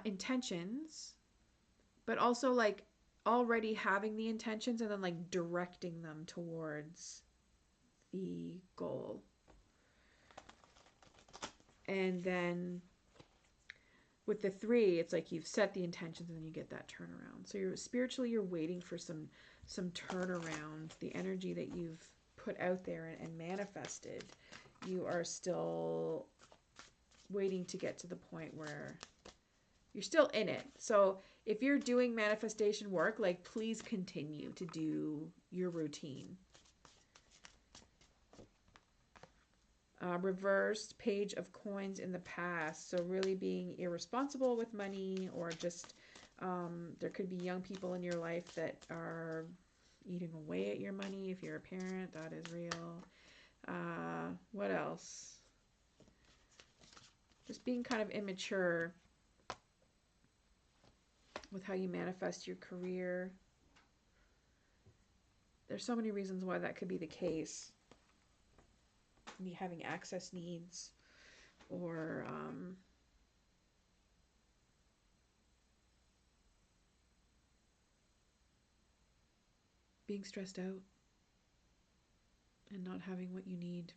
intentions, but also like already having the intentions and then like directing them towards the goal. And then with the 3, it's like you've set the intentions and then you get that turnaround. So you're spiritually, you're waiting for some turnaround. The energy that you've put out there and manifested, you are still waiting to get to the point where you're still in it. So if you're doing manifestation work, like please continue to do your routine. Reversed Page of Coins in the past. So really being irresponsible with money, or just there could be young people in your life that are eating away at your money. If you're a parent, that is real. What else? Just being kind of immature with how you manifest your career. There's so many reasons why that could be the case. Me having access needs, or being stressed out and not having what you need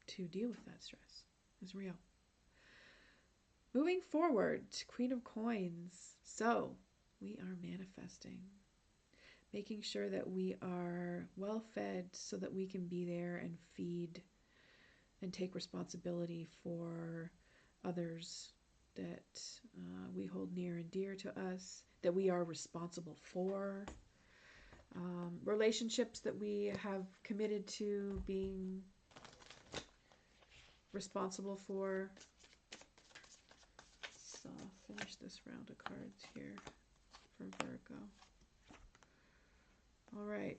to deal with that stress is real. Moving forward, Queen of Coins. So we are manifesting, making sure that we are well fed so that we can be there and feed and take responsibility for others that we hold near and dear to us, that we are responsible for, relationships that we have committed to being responsible for. So I'll finish this round of cards here for Virgo. All right.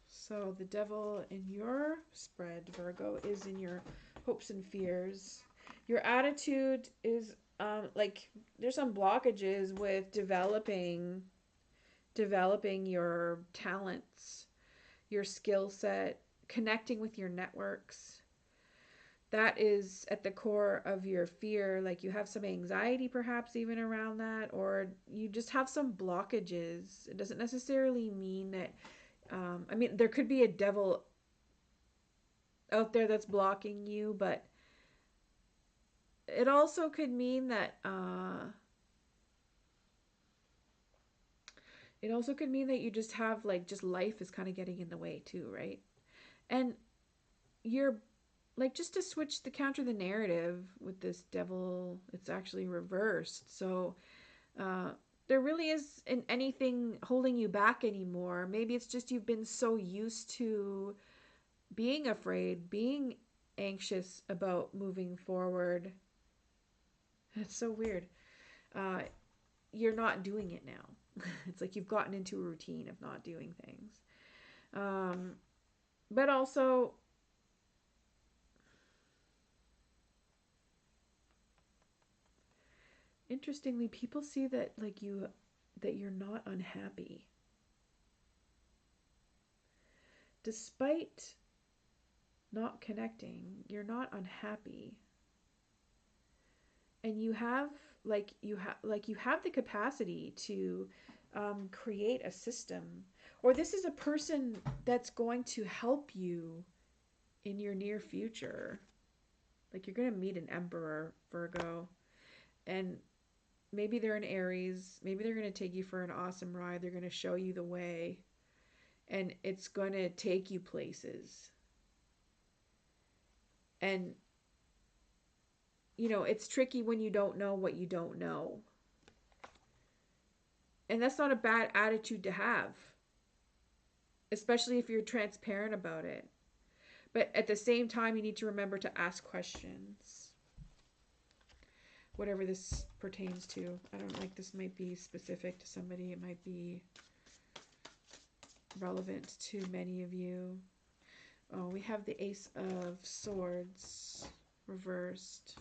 So the devil in your spread, Virgo, is in your hopes and fears. Your attitude is like there's some blockages with developing your talents, your skill set, connecting with your networks. That is at the core of your fear. Like you have some anxiety perhaps even around that, or you just have some blockages. It doesn't necessarily mean that I mean, there could be a devil out there that's blocking you, but it also could mean that you just have like just life is kind of getting in the way too, right? And you're like, just to switch the counter the narrative with this devil, it's actually reversed. So there really isn't anything holding you back anymore. Maybe it's just you've been so used to being afraid, being anxious about moving forward. It's so weird. You're not doing it now. It's like you've gotten into a routine of not doing things. But also, interestingly, people see that like that you're not unhappy. Despite not connecting, you're not unhappy. And you have you have the capacity to create a system, or this is a person that's going to help you in your near future. Like you're going to meet an emperor, Virgo, and maybe they're an Aries. Maybe they're going to take you for an awesome ride. They're going to show you the way, and it's going to take you places. And you know, it's tricky when you don't know what you don't know. And that's not a bad attitude to have, especially if you're transparent about it. But at the same time, you need to remember to ask questions. Whatever this pertains to. I don't like, this might be specific to somebody. It might be relevant to many of you. Oh, we have the Ace of Swords reversed.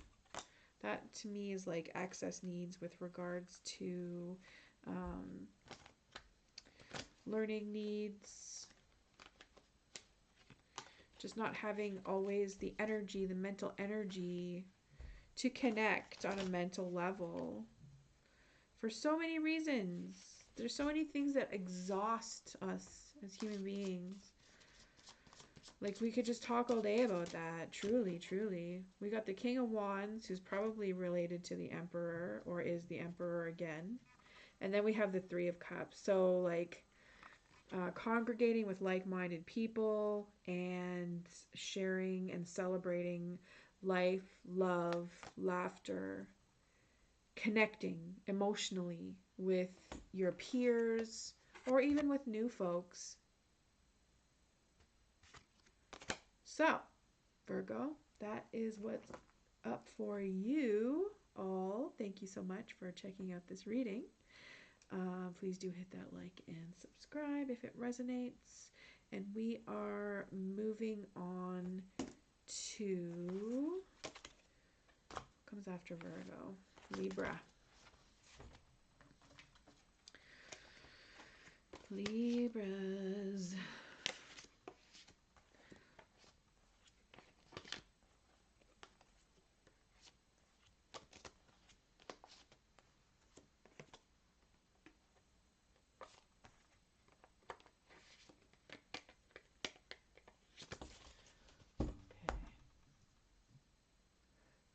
That to me is like access needs with regards to learning needs. Just not having always the energy, the mental energy to connect on a mental level for so many reasons. There's so many things that exhaust us as human beings. Like, we could just talk all day about that. Truly, truly. We got the King of Wands, who's probably related to the Emperor, or is the Emperor again. And then we have the Three of Cups. So, like, congregating with like-minded people and sharing and celebrating life, love, laughter, connecting emotionally with your peers or even with new folks. So, Virgo, that is what's up for you all. Thank you so much for checking out this reading. Please do hit that like and subscribe if it resonates. And we are moving on to, comes after Virgo, Libra. Libras.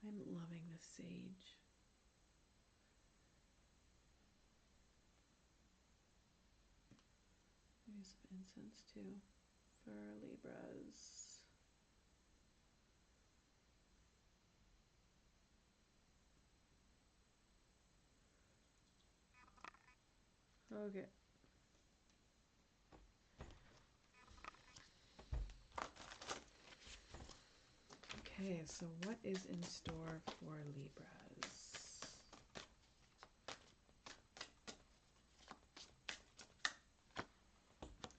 I'm loving the sage. Maybe some incense too for Libras. Okay. Okay, so what is in store for Libras?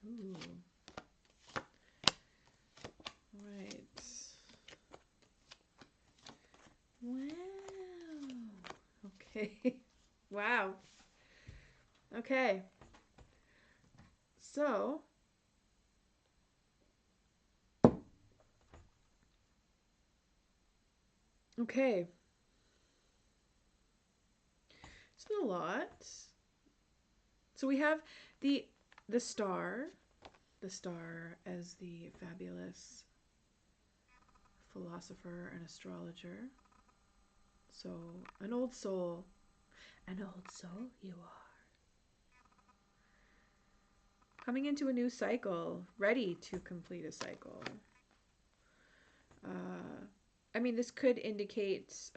Ooh. Right. Wow. Okay. Wow. Okay. So, okay. It's a lot. So we have the the star, the star as the fabulous philosopher and astrologer. So, an old soul you are. Coming into a new cycle, ready to complete a cycle. I mean, this could indicate,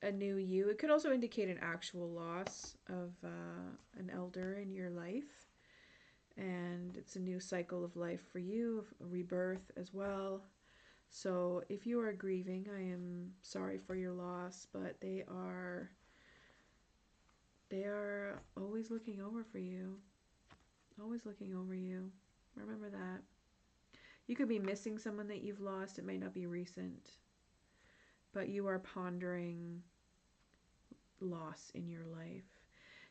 a new you. It could also indicate an actual loss of an elder in your life. And it's a new cycle of life for you, a rebirth as well. So if you are grieving, I am sorry for your loss, but they are always looking over for you. Always looking over you. Remember that. You could be missing someone that you've lost. It may not be recent, but you are pondering loss in your life.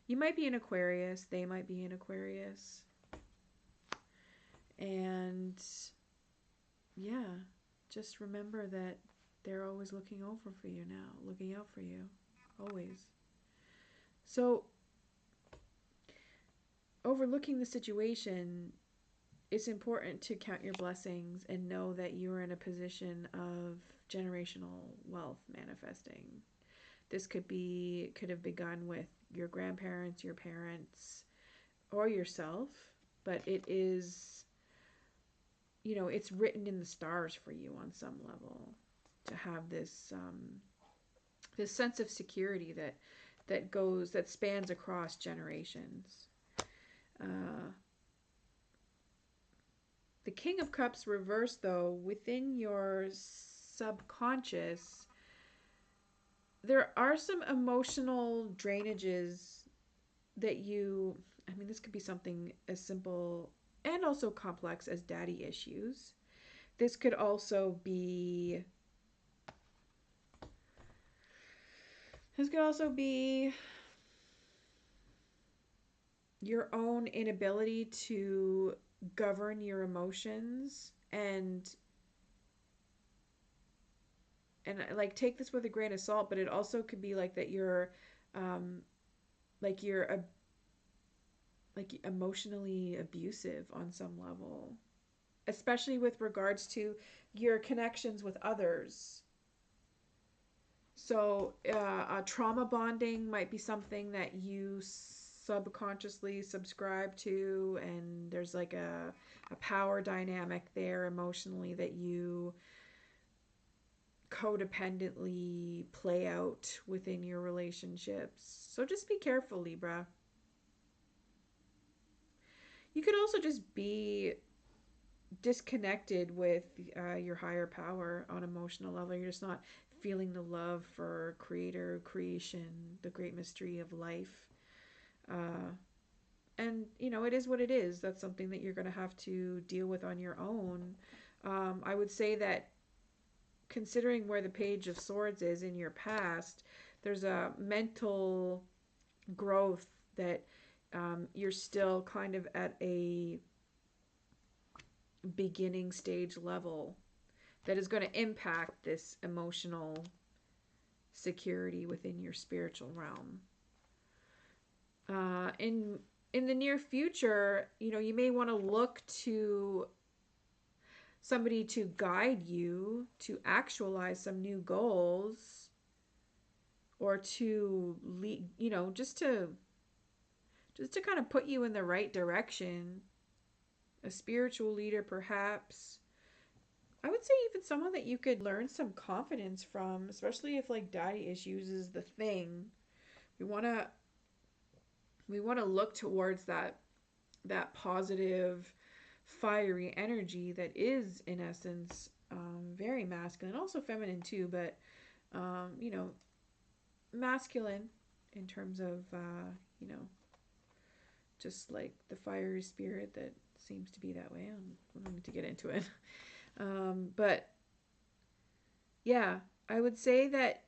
You might be an Aquarius. They might be an Aquarius. And yeah, just remember that they're always looking over for you now, looking out for you. Always. So, overlooking the situation, it's important to count your blessings and know that you are in a position of generational wealth manifesting. This could have begun with your grandparents, your parents, or yourself, but it is, it's written in the stars for you on some level to have this sense of security that spans across generations. The King of Cups reversed, though, within your subconscious, there are some emotional drainages that this could be something as simple and also complex as daddy issues. This could also be your own inability to govern your emotions and like take this with a grain of salt, but it also could be like that you're like you're like emotionally abusive on some level, especially with regards to your connections with others. So, trauma bonding might be something that you subconsciously subscribe to, and there's like a power dynamic there emotionally that you codependently play out within your relationships. So, just be careful, Libra. You could also just be disconnected with your higher power on emotional level. You're just not feeling the love for creator, creation, the great mystery of life. Uh, and, you know, it is what it is. That's something that you're going to have to deal with on your own. I would say that considering where the Page of Swords is in your past, there's a mental growth that you're still kind of at a beginning stage level that is going to impact this emotional security within your spiritual realm. In the near future, you know, you may want to look to somebody to guide you to actualize some new goals, or to lead, you know, just to kind of put you in the right direction. A spiritual leader, perhaps. I would say even someone that you could learn some confidence from, especially if like daddy issues is the thing. We want to look towards that positive, fiery energy that is in essence very masculine, also feminine too, but you know, masculine in terms of you know, just like the fiery spirit that seems to be that way. I don't need to get into it. But yeah, I would say that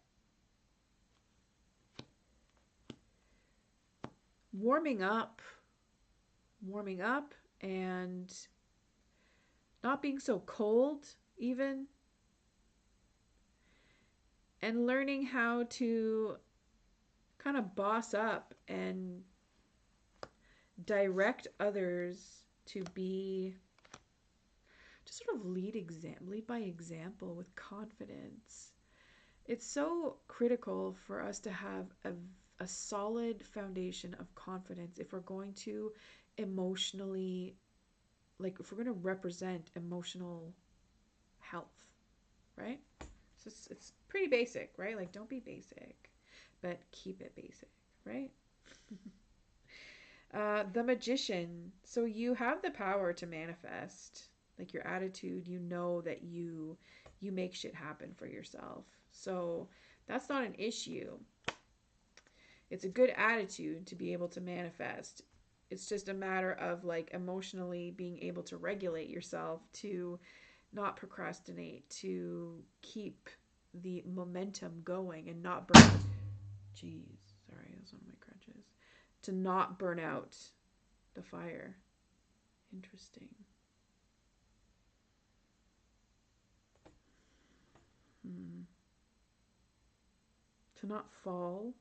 warming up, warming up, and not being so cold, even, and learning how to kind of boss up and direct others to be, to sort of lead by example with confidence. It's so critical for us to have a solid foundation of confidence if we're going to emotionally, like if we're going to represent emotional health, right? So it's pretty basic, right? Like, don't be basic, but keep it basic, right? The Magician. So you have the power to manifest. Like your attitude, you know that you make shit happen for yourself. So that's not an issue. It's a good attitude to be able to manifest. It's just a matter of like emotionally being able to regulate yourself, to not procrastinate, to keep the momentum going and not burn. Jeez, sorry, that's one of my crutches. To not burn out the fire. Interesting. Hmm. To not fall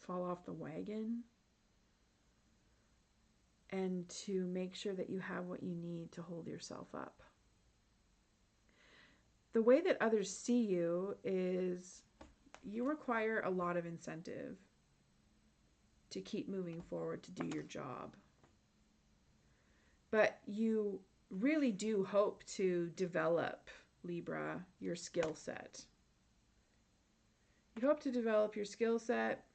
off the wagon, and to make sure that you have what you need to hold yourself up. The way that others see you is you require a lot of incentive to keep moving forward to do your job. But you really do hope to develop, Libra, your skill set. You hope to develop your skill set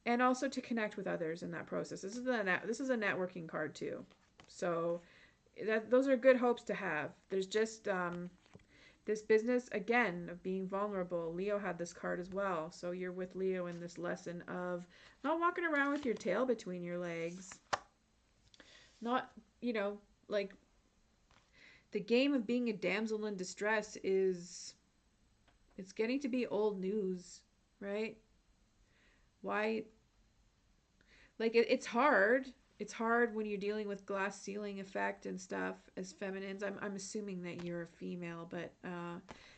and also to connect with others in that process. This is a networking card too. So those are good hopes to have. There's just this business, again, of being vulnerable. Leo had this card as well. So you're with Leo in this lesson of not walking around with your tail between your legs. Not, you know, like the game of being a damsel in distress it's getting to be old news, right? Why, like it's hard. It's hard when you're dealing with glass ceiling effect and stuff as feminines. I'm assuming that you're a female, but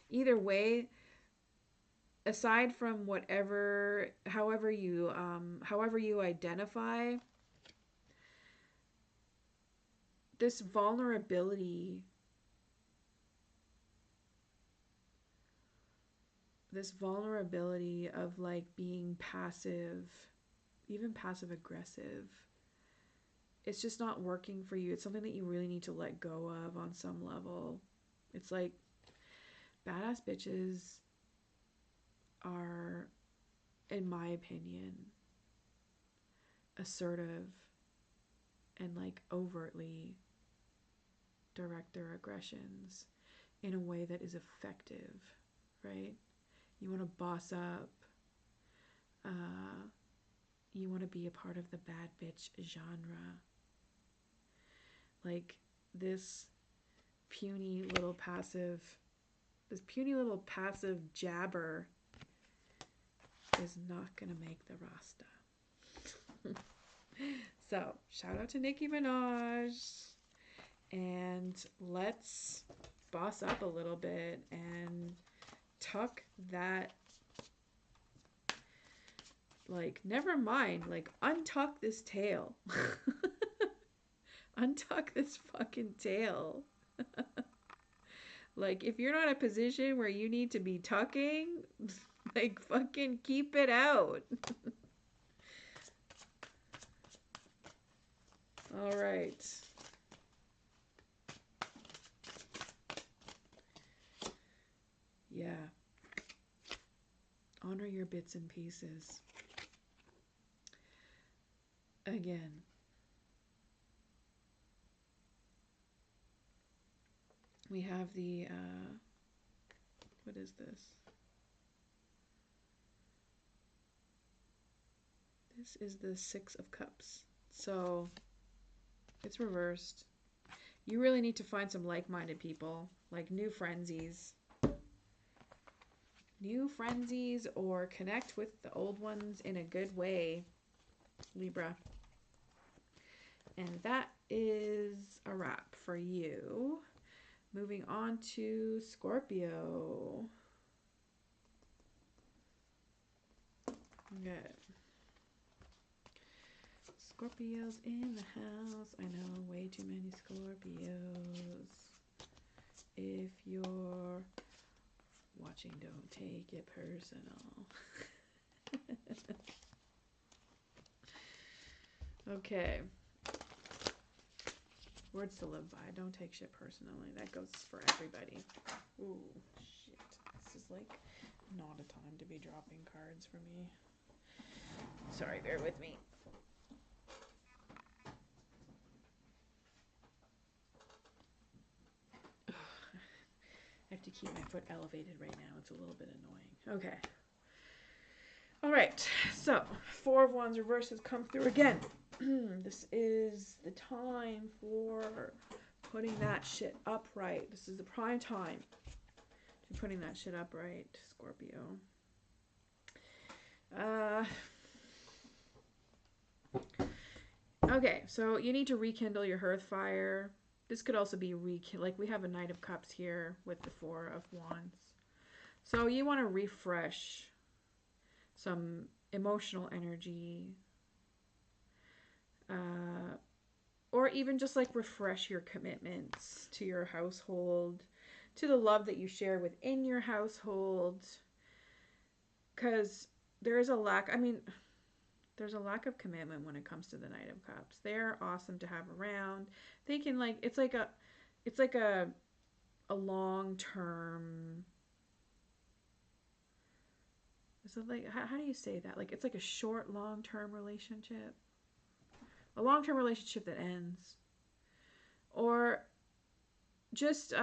either way, aside from however you identify, this vulnerability, of like being passive, even passive aggressive, it's just not working for you. It's something that you really need to let go of on some level. It's like badass bitches are, in my opinion, assertive and like overtly direct their aggressions in a way that is effective, right? You want to boss up. You want to be a part of the bad bitch genre. Like this puny little passive jabber is not gonna make the Rasta. So shout out to Nicki Minaj, and let's boss up a little bit and tuck that, like, never mind, like, untuck this tail. Untuck this fucking tail. Like, if you're not in a position where you need to be tucking, like, fucking keep it out. All right. Yeah. Honor your bits and pieces. Again. We have the, what is this? This is the Six of Cups. So, it's reversed. You really need to find some like-minded people, like new frenzies. New frenzies, or connect with the old ones in a good way, Libra. And that is a wrap for you. Moving on to Scorpio. Good. Scorpios in the house. I know, way too many Scorpios. If you're watching, don't take it personal. Okay. Words to live by. Don't take shit personally. That goes for everybody. Ooh, shit. This is like not a time to be dropping cards for me. Sorry, bear with me. I have to keep my foot elevated right now. It's a little bit annoying. Okay. All right. So, Four of Wands reverse has come through again. This is the time for putting that shit upright. This is the prime time to putting that shit upright, Scorpio. Okay, so you need to rekindle your hearth fire. This could also be like we have a Knight of Cups here with the Four of Wands. So you want to refresh some emotional energy, or even just like refresh your commitments to your household, to the love that you share within your household, because there is a lack. I mean, there's a lack of commitment when it comes to the Knight of Cups. They're awesome to have around. They can like, it's like a long-term, is it like, how do you say that? Like, it's like a short, long-term relationship. A long-term relationship that ends. Or just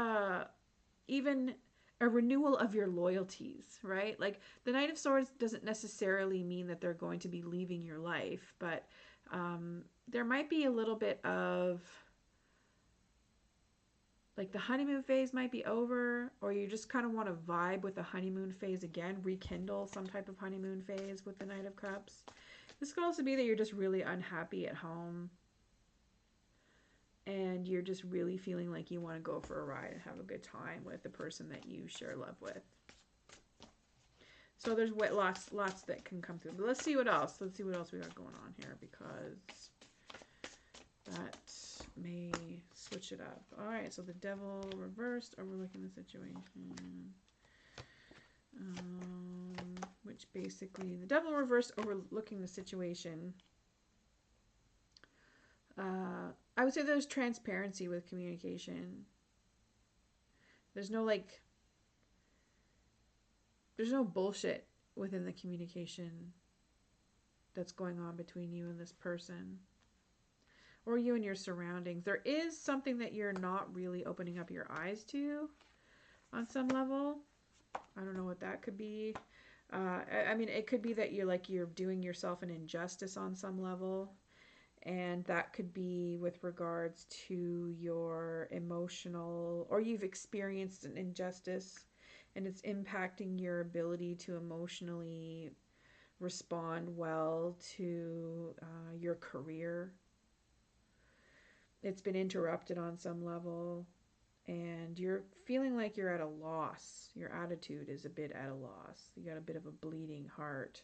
even a renewal of your loyalties, right? Like, the Knight of Swords doesn't necessarily mean that they're going to be leaving your life, but there might be a little bit of, like, the honeymoon phase might be over, or you just kind of want to vibe with the honeymoon phase again, rekindle some type of honeymoon phase with the Knight of Cups. This could also be that you're just really unhappy at home, and you're just really feeling like you want to go for a ride and have a good time with the person that you share love with. So there's lots that can come through. But let's see what else. Let's see what else we got going on here, because that may switch it up. All right, so the Devil reversed, overlooking the situation. Which basically, the Devil reversed, overlooking the situation. I would say there's transparency with communication. There's no there's no bullshit within the communication that's going on between you and this person, or you and your surroundings. There is something that you're not really opening up your eyes to on some level. I don't know what that could be. I mean, it could be that you're doing yourself an injustice on some level, and that could be with regards to your emotional, or you've experienced an injustice and it's impacting your ability to emotionally respond well to your career. It's been interrupted on some level, and you're feeling like you're at a loss. Your attitude is a bit at a loss. You got a bit of a bleeding heart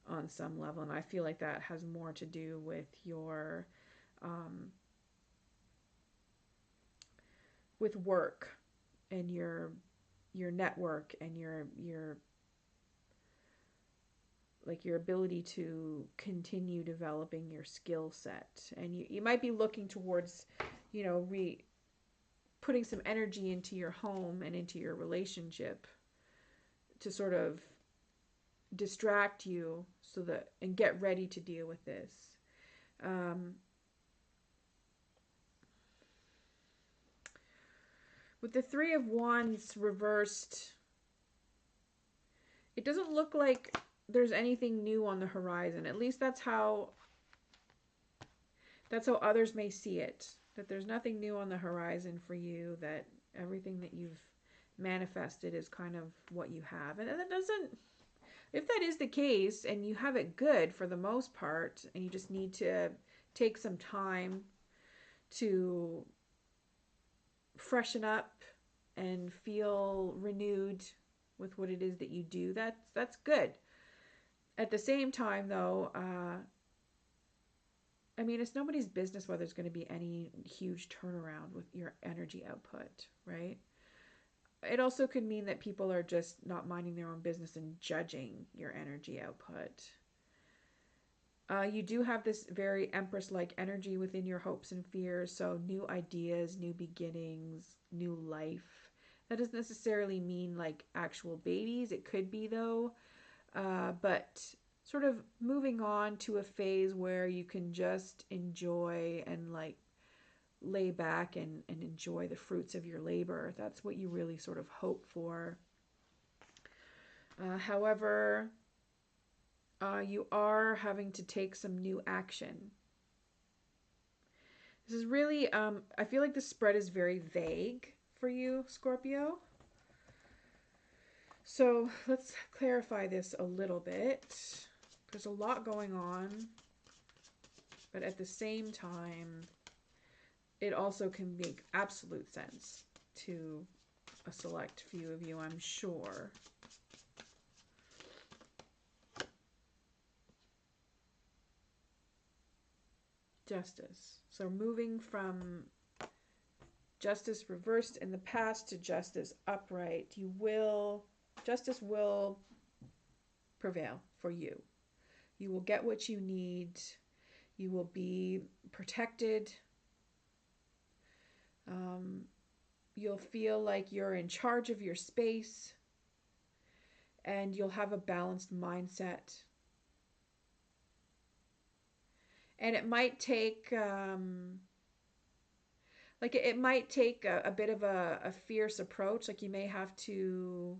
on some level, and I feel like that has more to do with your with work and your network and your your ability to continue developing your skill set. And you might be looking towards, putting some energy into your home and into your relationship to sort of distract you and get ready to deal with this. With the Three of Wands reversed, it doesn't look like there's anything new on the horizon. At least that's how others may see it. That there's nothing new on the horizon for you, that everything that you've manifested is kind of what you have. And that doesn't, if that is the case and you have it good for the most part, and you just need to take some time to freshen up and feel renewed with what it is that you do, that's good. At the same time, though, I mean, it's nobody's business whether there's going to be any huge turnaround with your energy output, right? It also could mean that people are just not minding their own business and judging your energy output. You do have this very Empress-like energy within your hopes and fears, so new ideas, new beginnings, new life. That doesn't necessarily mean like actual babies. It could be, though. But sort of moving on to a phase where you can just enjoy and lay back and enjoy the fruits of your labor. That's what you really sort of hope for. However, you are having to take some new action. This is really, I feel like the spread is very vague for you, Scorpio. So let's clarify this a little bit. There's a lot going on, but at the same time, it also can make absolute sense to a select few of you, I'm sure. Justice. So moving from Justice reversed in the past to Justice upright, Justice will prevail for you. You will get what you need. You will be protected. You'll feel like you're in charge of your space, and you'll have a balanced mindset. And it might take, it might take a bit of a fierce approach. Like you may have to,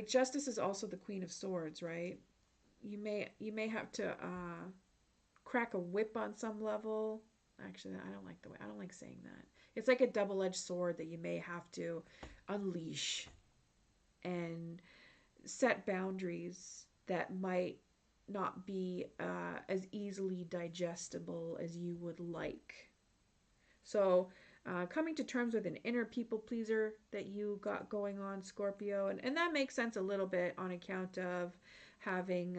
Justice is also the Queen of Swords, right? You may have to crack a whip on some level. Actually, I don't like saying that. It's like a double-edged sword that you may have to unleash and set boundaries that might not be as easily digestible as you would like. So Coming to terms with an inner people pleaser that you got going on, Scorpio. And that makes sense a little bit on account of having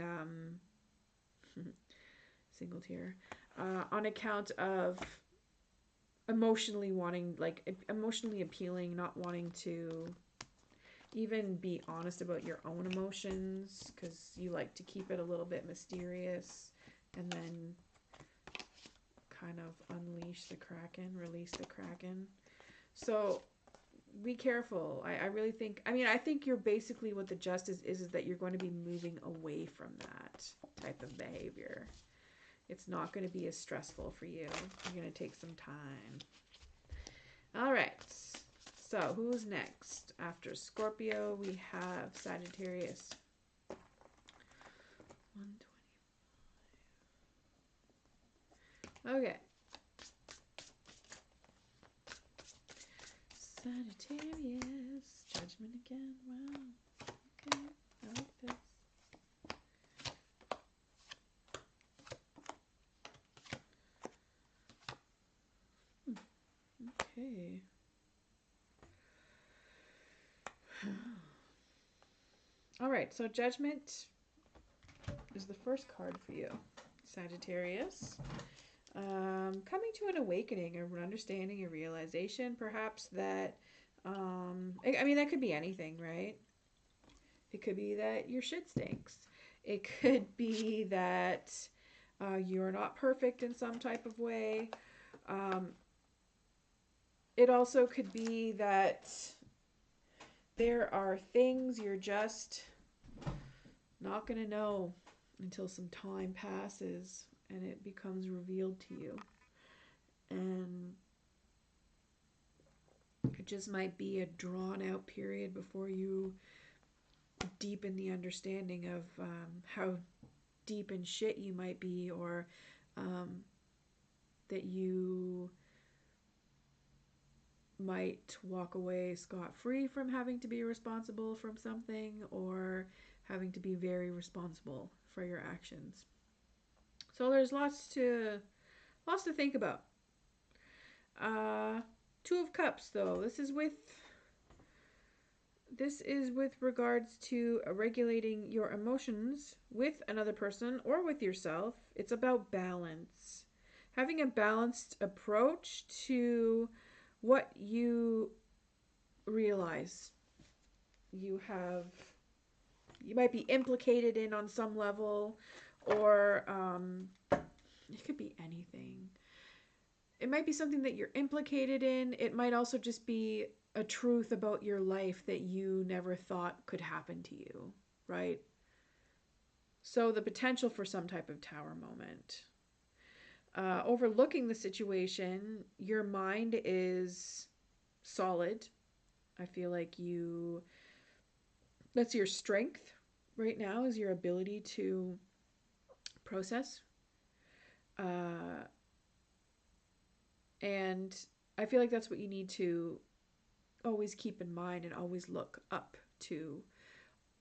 single tier, on account of emotionally wanting, like emotionally appealing, not wanting to even be honest about your own emotions because you like to keep it a little bit mysterious and then kind of unleash the Kraken, release the Kraken. So be careful. I really think, I mean, I think you're basically what the justice is that you're going to be moving away from that type of behavior. It's not going to be as stressful for you. You're going to take some time. All right. So who's next? After Scorpio, we have Sagittarius. 125. Okay. Sagittarius. Judgment again. Wow. Okay. I like this. Okay. All right, so Judgment is the first card for you, Sagittarius. Coming to an awakening, an understanding, a realization, perhaps that, I mean, that could be anything, right? It could be that your shit stinks. It could be that you're not perfect in some type of way. It also could be that there are things you're just not going to know until some time passes and it becomes revealed to you. And it just might be a drawn out period before you deepen the understanding of how deep in shit you might be, or that you might walk away scot-free from having to be responsible from something, or having to be very responsible for your actions. So there's lots to think about. Two of Cups, though. This is with regards to regulating your emotions with another person or with yourself. It's about balance. Having a balanced approach to what you realize you might be implicated in on some level, or it could be anything. It might be something that you're implicated in. It might also just be a truth about your life that you never thought could happen to you, right? So the potential for some type of tower moment. Overlooking the situation, your mind is solid. I feel like that's your strength right now, is your ability to process. And I feel like that's what you need to always keep in mind and always look up to.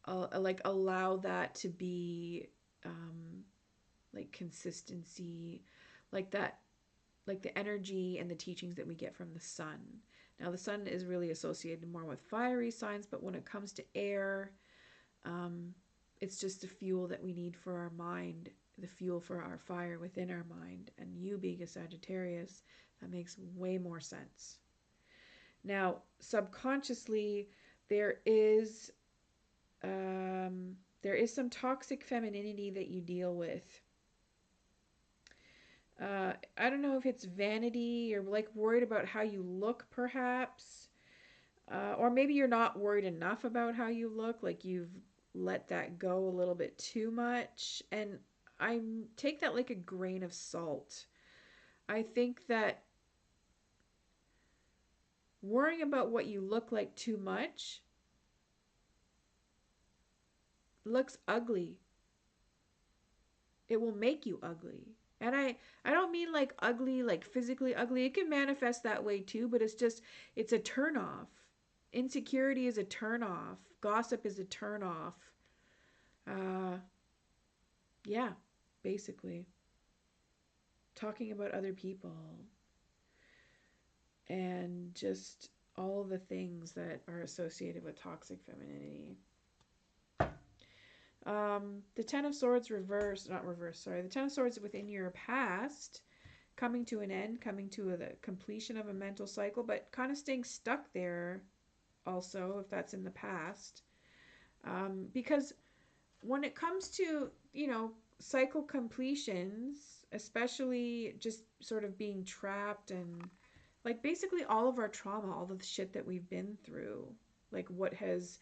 Like allow that to be like consistency, like that, like the energy and the teachings that we get from the sun. Now the sun is really associated more with fiery signs, but when it comes to air, it's just the fuel that we need for our mind, the fuel for our fire within our mind. And you being a Sagittarius, that makes way more sense. Now, subconsciously, there is some toxic femininity that you deal with. I don't know if it's vanity or like worried about how you look, perhaps. Or maybe you're not worried enough about how you look, like you've let that go a little bit too much. And I take that like a grain of salt. I think that worrying about what you look like too much looks ugly. It will make you ugly. And I don't mean like ugly, like physically ugly. It can manifest that way too, but it's a turnoff. Insecurity is a turnoff. Gossip is a turnoff. Yeah, basically. Talking about other people. and just all the things that are associated with toxic femininity. The Ten of Swords reverse, not reverse, sorry. The Ten of Swords within your past, coming to an end, coming to the completion of a mental cycle, but kind of staying stuck there also, if that's in the past. Because when it comes to, cycle completions, especially just sort of being trapped and like basically all of our trauma, all of the shit that we've been through, like what has,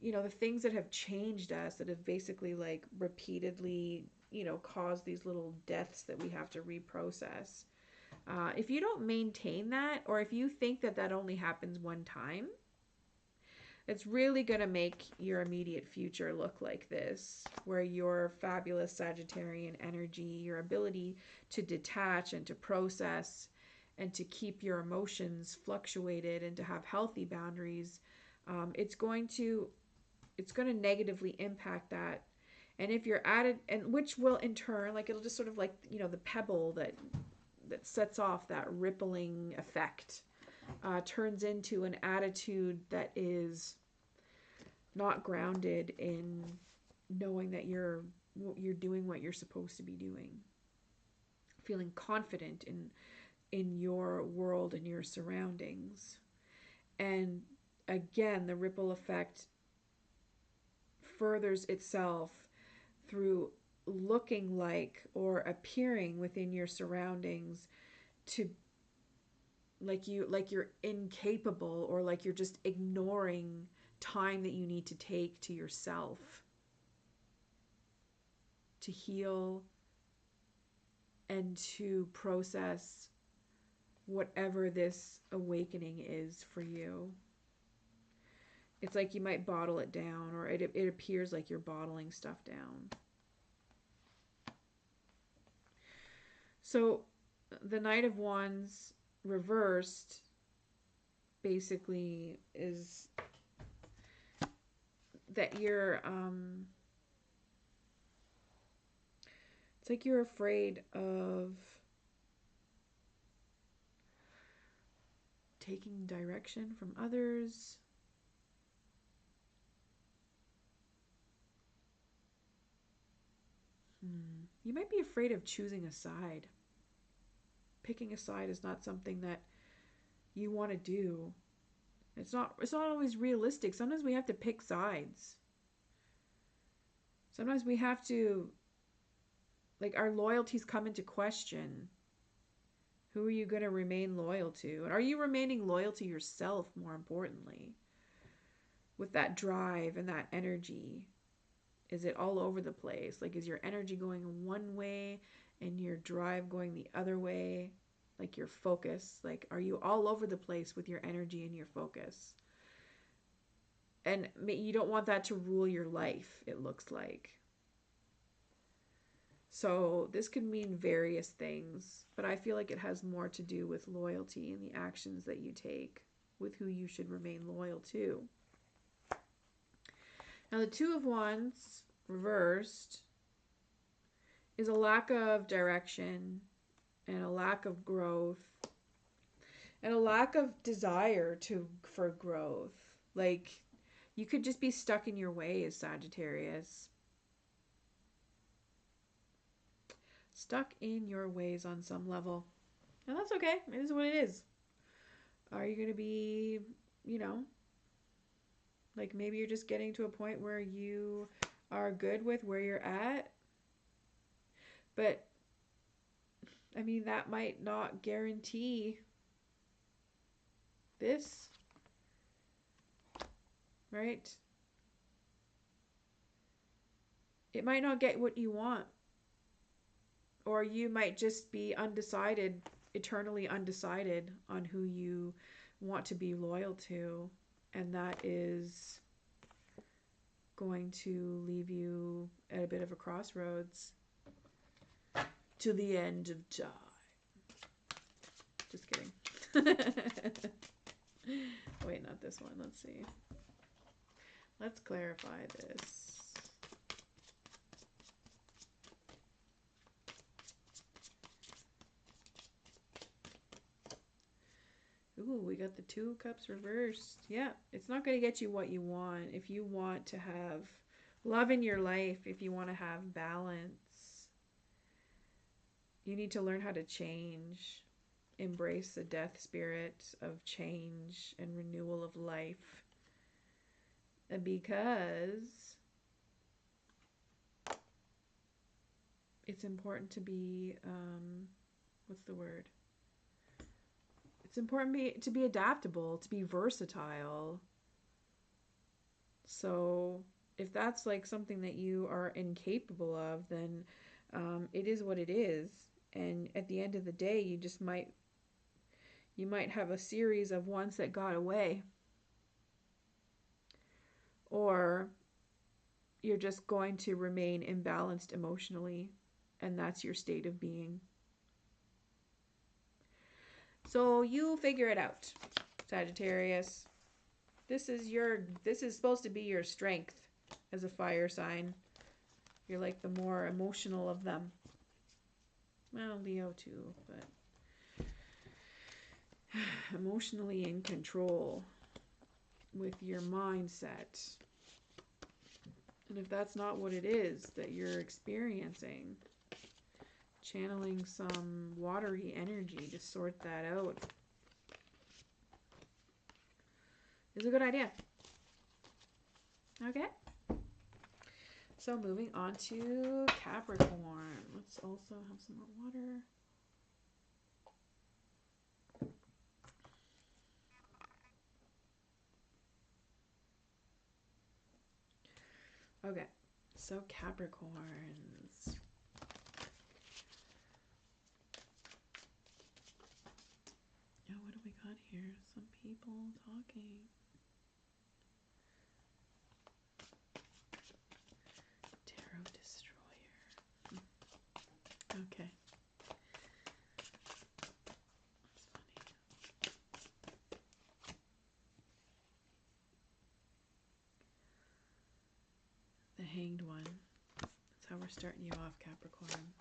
the things that have changed us, that have basically like repeatedly, caused these little deaths that we have to reprocess. If you don't maintain that, or if you think that that only happens one time, it's really going to make your immediate future look like this, where your fabulous Sagittarian energy, your ability to detach and to process and to keep your emotions fluctuated and to have healthy boundaries, it's going to negatively impact that. And if you're added, and which will in turn, like it'll just sort of like, the pebble that sets off that rippling effect, turns into an attitude that is not grounded in knowing that you're doing what you're supposed to be doing, feeling confident in your world and your surroundings. And again, the ripple effect furthers itself through looking like or appearing within your surroundings to like you're incapable, or like you're just ignoring time that you need to take to yourself to heal and to process whatever this awakening is for you. It's like you might bottle it down, or it appears like you're bottling stuff down. So the Knight of Wands reversed basically is that you're it's like you're afraid of taking direction from others. You might be afraid of choosing a side. Picking a side is not something that you want to do. It's not always realistic. Sometimes we have to pick sides. Sometimes we have to, like, our loyalties come into question. Who are you going to remain loyal to? And are you remaining loyal to yourself, more importantly? With that drive and that energy. Is it all over the place? Like, is your energy going one way and your drive going the other way? Like your focus? Like, are you all over the place with your energy and your focus? And you don't want that to rule your life, it looks like. So this could mean various things, but I feel like it has more to do with loyalty and the actions that you take with who you should remain loyal to. Now the Two of Wands reversed is a lack of direction and a lack of growth and a lack of desire for growth. Like, you could just be stuck in your ways, Sagittarius. Stuck in your ways on some level. And that's okay. It is what it is. Are you going to be, like maybe you're just getting to a point where you are good with where you're at. But, I mean, that might not guarantee this. Right? It might not get what you want. Or you might just be undecided, eternally undecided on who you want to be loyal to. And that is going to leave you at a bit of a crossroads to the end of time. Just kidding. Wait, not this one. Let's see. Let's clarify this. Ooh, we got the 2 cups reversed. Yeah, it's not going to get you what you want. If you want to have love in your life, if you want to have balance, you need to learn how to change. Embrace the death spirit of change and renewal of life. Because it's important to be, what's the word? It's important to be adaptable, to be versatile. So if that's like something that you are incapable of, then it is what it is. And at the end of the day, you might have a series of ones that got away, or you're just going to remain imbalanced emotionally, and that's your state of being. So you figure it out, Sagittarius. This is supposed to be your strength as a fire sign. You're like the more emotional of them. Well, Leo too, but emotionally in control with your mindset. And if that's not what it is that you're experiencing, channeling some watery energy to sort that out is a good idea. Okay. So moving on to Capricorn. Let's also have some more water. Okay. So Capricorns. Oh, what do we got here? Some people talking. Tarot Destroyer. Okay. That's funny. The Hanged One. That's how we're starting you off, Capricorn.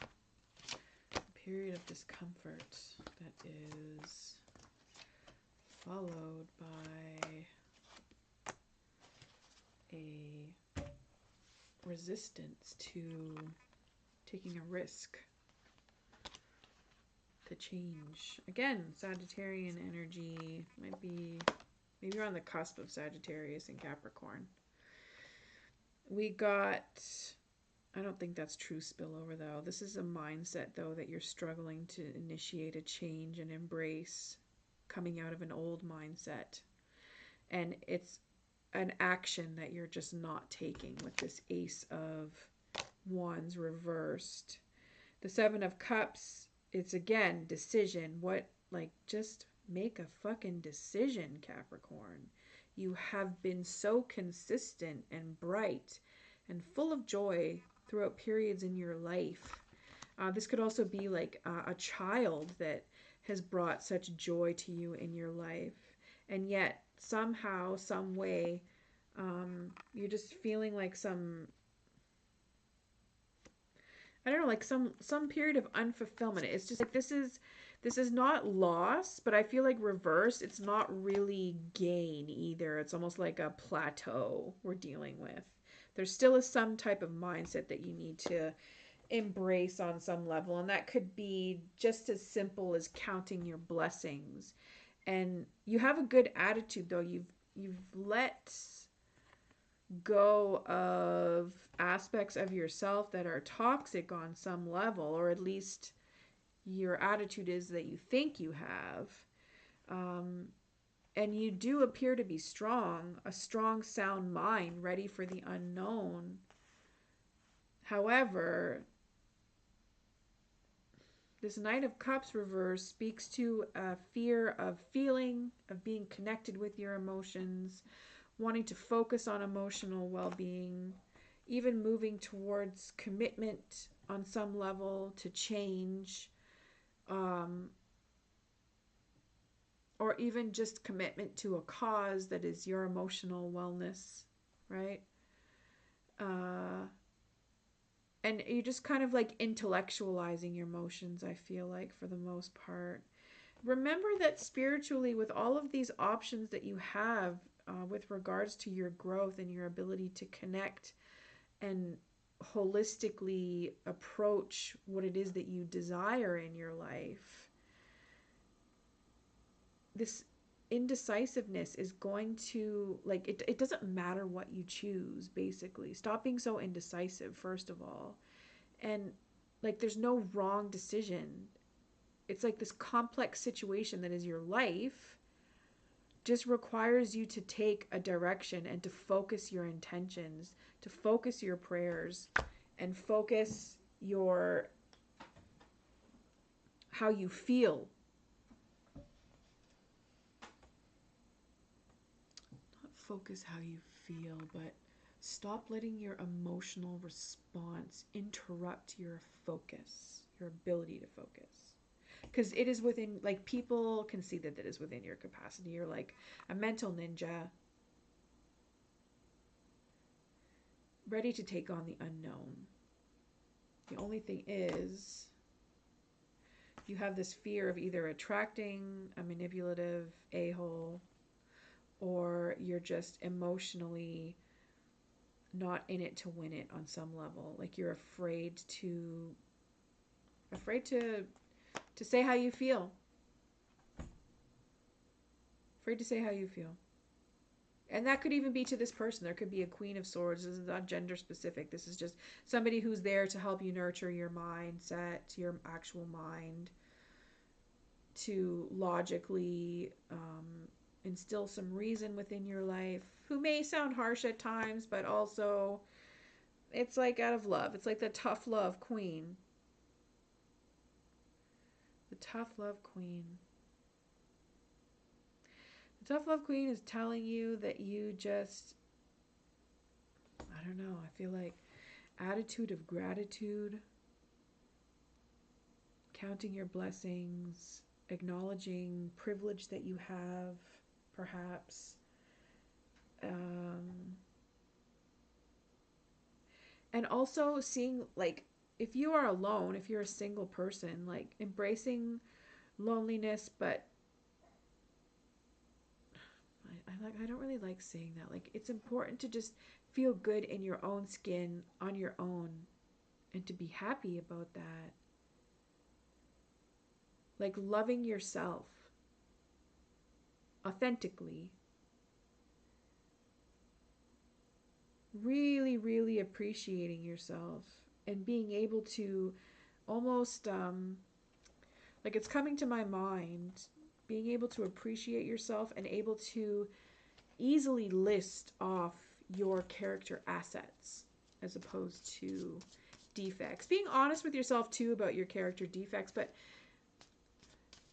A period of discomfort that is followed by a resistance to taking a risk, to change. Again, Sagittarian energy might be, maybe you're on the cusp of Sagittarius and Capricorn. We got, I don't think that's true spillover though. This is a mindset though that you're struggling to initiate a change and embrace, coming out of an old mindset. And it's an action that you're just not taking with this Ace of Wands reversed. The Seven of Cups, it's again decision. What, like, just make a fucking decision, Capricorn. You have been so consistent and bright and full of joy throughout periods in your life. This could also be like a child that has brought such joy to you in your life. And yet, somehow, some way, you're just feeling like some, I don't know, like some period of unfulfillment. It's just like this is not loss, but I feel like reverse, it's not really gain either. It's almost like a plateau we're dealing with. There still is some type of mindset that you need to embrace on some level, and that could be just as simple as counting your blessings. And you have a good attitude though. You've let go of aspects of yourself that are toxic on some level, or at least your attitude is that you think you have. And you do appear to be strong, a strong, sound mind, ready for the unknown. However, this Knight of Cups reverse speaks to a fear of feeling, of being connected with your emotions, wanting to focus on emotional well-being, even moving towards commitment on some level to change, or even just commitment to a cause that is your emotional wellness, right? And you're just kind of like intellectualizing your emotions, I feel like, for the most part. remember that spiritually, with all of these options that you have with regards to your growth and your ability to connect and holistically approach what it is that you desire in your life, this indecisiveness is going to, like, it doesn't matter what you choose. Basically, stop being so indecisive, first of all. And like, there's no wrong decision. It's like this complex situation that is your life just requires you to take a direction and to focus your intentions, to focus your prayers, and focus your how you feel. Not focus how you feel, but stop letting your emotional response interrupt your focus, your ability to focus. Because it is within, like, people can see that it is within your capacity. You're like a mental ninja, ready to take on the unknown. The only thing is, you have this fear of either attracting a manipulative a-hole, or you're just emotionally not in it to win it on some level. Like, you're afraid to say how you feel. Afraid to say how you feel. And that could even be to this person. There could be a Queen of Swords. This is not gender specific. This is just somebody who's there to help you nurture your mindset, your actual mind, to logically instill some reason within your life, who may sound harsh at times, but also it's like out of love. It's like the tough love queen. The tough love queen. The tough love queen is telling you that you just, I don't know, I feel like attitude of gratitude, counting your blessings, acknowledging privilege that you have, perhaps. And also seeing, like, if you are alone, if you're a single person, like, embracing loneliness, but I don't really like saying that. Like, it's important to just feel good in your own skin on your own and to be happy about that. Like, loving yourself authentically. Really, really appreciating yourself and being able to almost, like, it's coming to my mind, being able to appreciate yourself and able to easily list off your character assets as opposed to defects. Being honest with yourself too about your character defects, but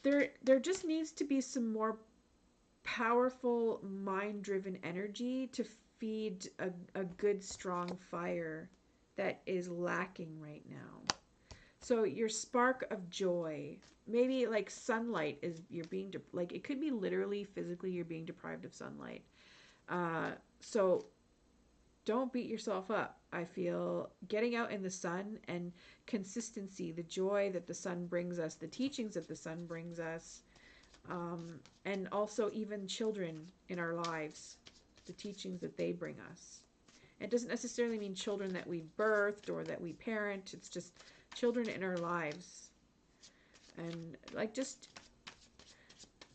there just needs to be some more powerful mind-driven energy to feed a good strong fire that is lacking right now. So your spark of joy, maybe like sunlight, is you're being like, it could be literally physically you're being deprived of sunlight. So don't beat yourself up. I feel getting out in the sun and consistency, the joy that the sun brings us, the teachings that the sun brings us, and also even children in our lives, the teachings that they bring us. It doesn't necessarily mean children that we birthed or that we parent. It's just children in our lives. And like, just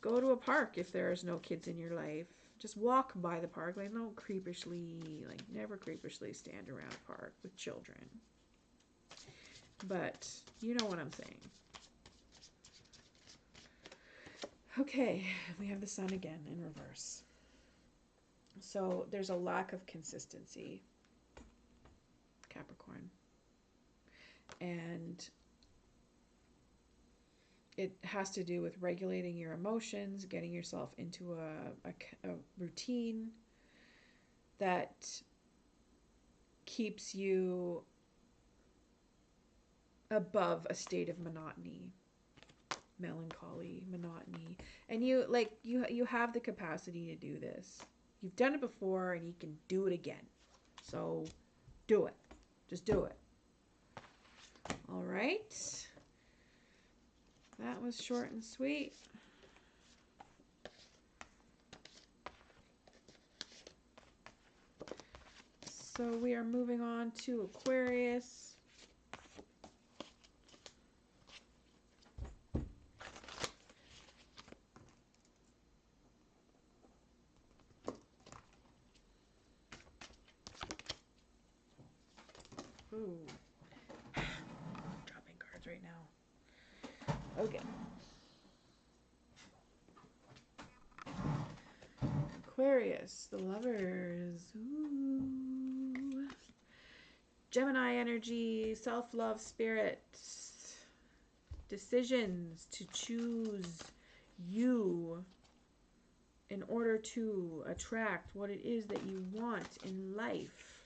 go to a park if there's no kids in your life. Just walk by the park. Like, don't creepishly, like, never creepishly stand around a park with children. But you know what I'm saying. Okay, we have the sun again in reverse. So there's a lack of consistency, Capricorn. And it has to do with regulating your emotions, getting yourself into a routine that keeps you above a state of monotony, melancholy, monotony. And you have the capacity to do this. You've done it before and you can do it again. So do it. Just do it. All right. That was short and sweet. So we are moving on to Aquarius. Ooh. Dropping cards right now. Okay. Aquarius, the lovers. Ooh. Gemini energy, self-love spirit. Decisions to choose you in order to attract what it is that you want in life.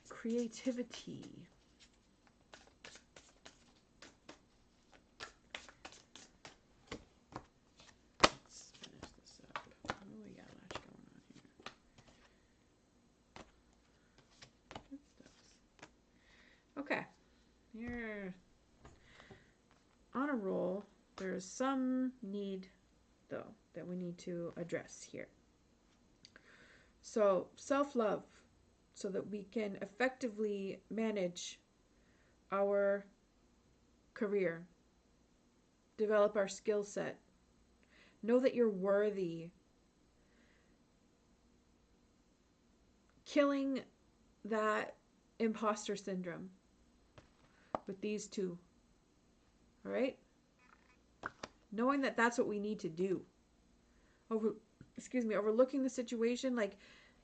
Creativity. Let's finish this up. Oh, we got a lot going on here. Good stuff. Okay. You're on a roll. There's some need, though, that we need to address here. So, self-love, so that we can effectively manage our career, develop our skill set, know that you're worthy. Killing that imposter syndrome with these two. All right? Knowing that that's what we need to do. Overlooking the situation, like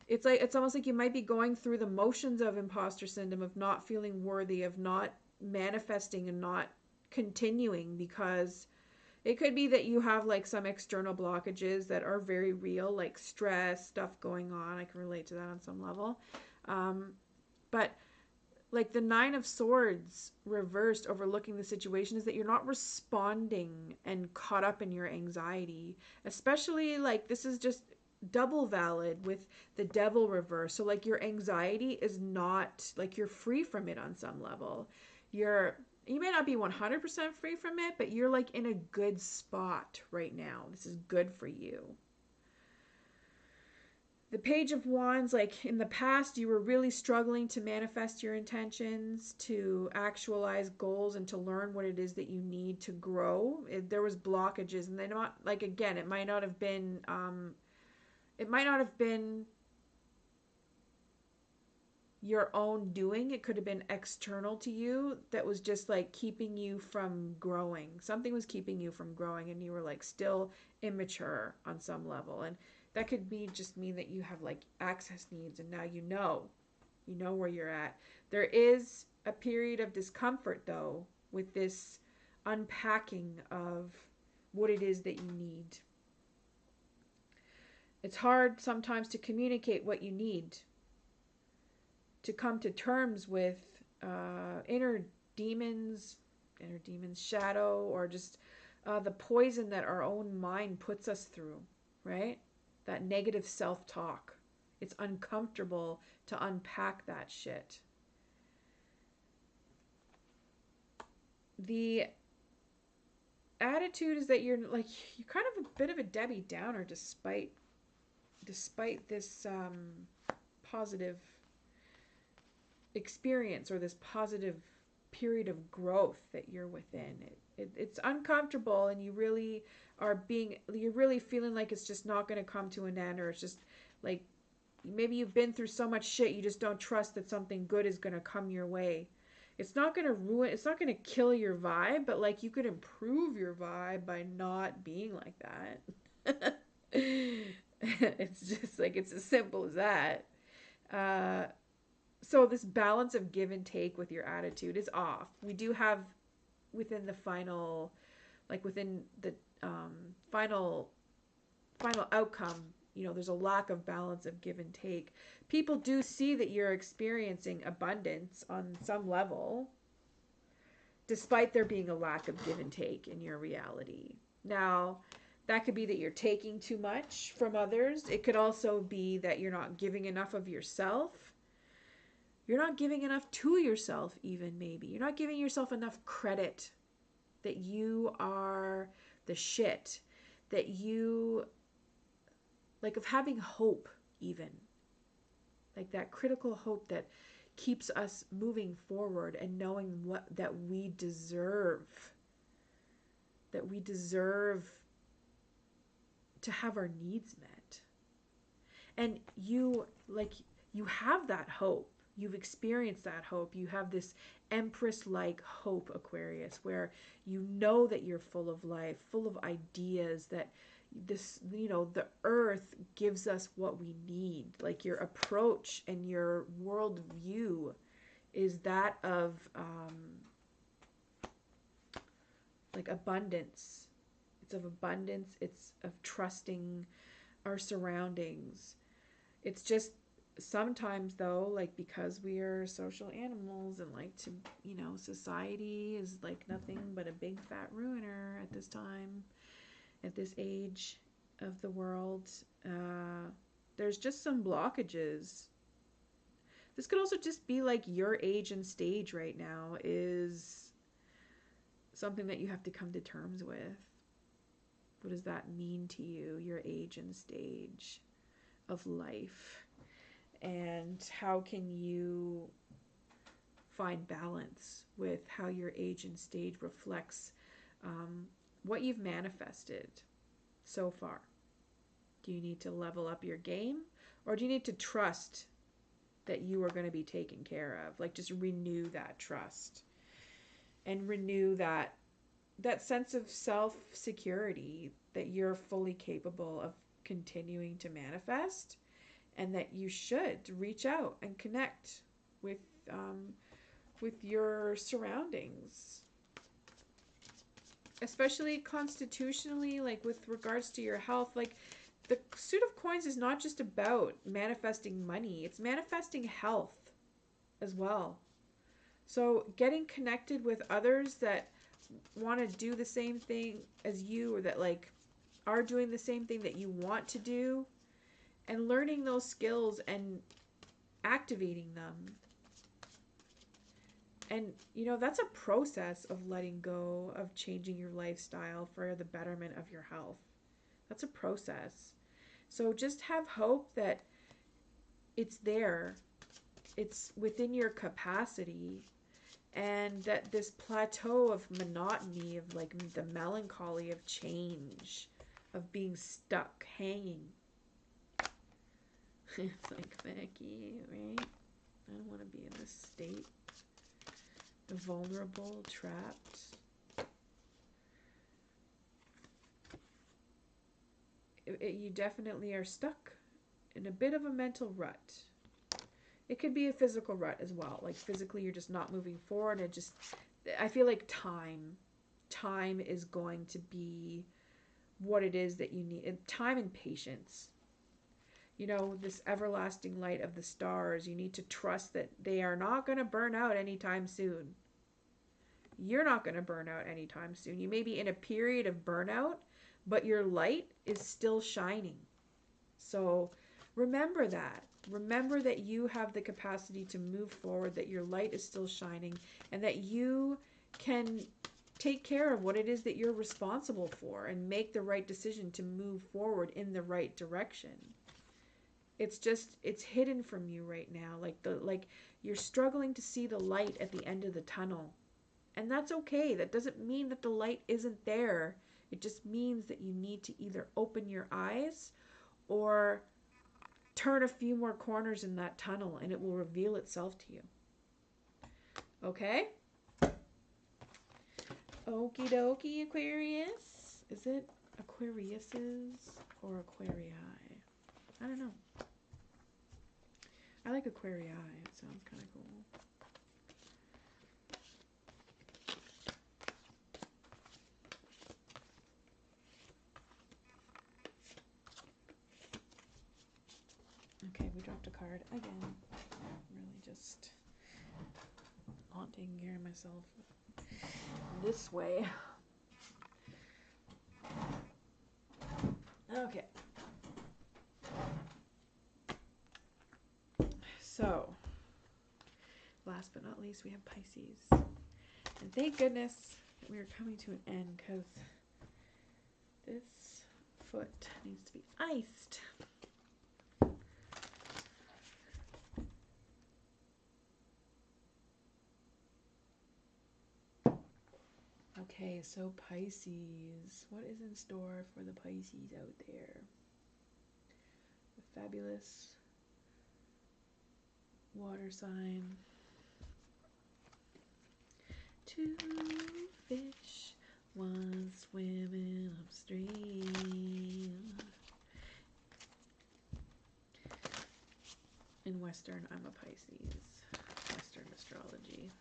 it's almost like you might be going through the motions of imposter syndrome, of not feeling worthy, of not manifesting and not continuing, because it could be that you have like some external blockages that are very real, like stress, stuff going on. I can relate to that on some level. But like the Nine of Swords reversed, overlooking the situation, is that you're not responding and caught up in your anxiety. Especially like this is just double valid with the Devil reverse. So like your anxiety is not, like, you're free from it on some level. You may not be 100% free from it, but you're like in a good spot right now. This is good for you. The Page of Wands, like in the past, you were really struggling to manifest your intentions, to actualize goals, and to learn what it is that you need to grow. There was blockages, and they're not, like, again, it might not have been your own doing. It could have been external to you that was just like keeping you from growing. Something was keeping you from growing, and you were like still immature on some level. And that could be just mean that you have like access needs, and now you know where you're at. There is a period of discomfort though with this unpacking of what it is that you need. It's hard sometimes to communicate what you need, to come to terms with inner demons, shadow, or just the poison that our own mind puts us through, right? That negative self-talk. It's uncomfortable to unpack that shit. The attitude is that you're kind of a bit of a Debbie Downer despite this positive experience, or this positive period of growth that you're within. It's uncomfortable, and you're really feeling like it's just not going to come to an end, or it's just like maybe you've been through so much shit, you just don't trust that something good is going to come your way. It's not going to kill your vibe, but like you could improve your vibe by not being like that. It's just like, it's as simple as that. So this balance of give and take with your attitude is off. We do have within the final outcome, there's a lack of balance of give and take. People do see that you're experiencing abundance on some level, despite there being a lack of give and take in your reality. Now, that could be that you're taking too much from others. It could also be that you're not giving enough of yourself. You're not giving enough to yourself, even maybe. You're not giving yourself enough credit that you are the shit, that you, like, of having hope even. like that critical hope that keeps us moving forward and knowing that we deserve to have our needs met. And you have that hope. You've experienced that hope. You have this empress like hope, Aquarius, where you know that you're full of life, full of ideas, that the earth gives us what we need. Like your approach and your worldview is that of like abundance. It's of abundance. It's of trusting our surroundings. It's just sometimes though, like because we are social animals and like to, society is like nothing but a big fat ruiner at this time, at this age of the world. There's just some blockages. This could also just be like your age and stage right now is something that you have to come to terms with. What does that mean to you, your age and stage of life? And how can you find balance with how your age and stage reflects what you've manifested so far? Do you need to level up your game, or do you need to trust that you are going to be taken care of? Like just renew that trust and renew that sense of self-security that you're fully capable of continuing to manifest, and that you should reach out and connect with your surroundings, especially constitutionally, like with regards to your health. Like the Suit of Coins is not just about manifesting money, it's manifesting health as well. So getting connected with others that want to do the same thing as you, or that like are doing the same thing that you want to do, and learning those skills and activating them. And that's a process of letting go, of changing your lifestyle for the betterment of your health. That's a process. So just have hope that it's there, it's within your capacity, and that this plateau of monotony, of like the melancholy of change, of being stuck, hanging. It's like, Becky, right? I don't want to be in this state. Vulnerable, trapped. You definitely are stuck in a bit of a mental rut. It could be a physical rut as well. Like physically you're just not moving forward. I feel like time is going to be what it is that you need. Time and patience. This everlasting light of the stars, you need to trust that they are not going to burn out anytime soon. You're not going to burn out anytime soon. You may be in a period of burnout, but your light is still shining. So remember that. Remember that you have the capacity to move forward, that your light is still shining, and that you can take care of what it is that you're responsible for and make the right decision to move forward in the right direction. It's hidden from you right now. Like you're struggling to see the light at the end of the tunnel. And that's okay. That doesn't mean that the light isn't there. It just means that you need to either open your eyes or turn a few more corners in that tunnel, and it will reveal itself to you. Okay? Okie dokie, Aquarius. Is it Aquariuses or Aquarii? I don't know. I like Aquarii. It sounds kind of cool. Okay, we dropped a card again. Really just not taking care of myself this way. Okay. So, last but not least, we have Pisces. And thank goodness we are coming to an end, because this foot needs to be iced. Okay, so Pisces. What is in store for the Pisces out there? The fabulous water sign. Two fish, one swimming upstream. In Western, I'm a Pisces. Western astrology.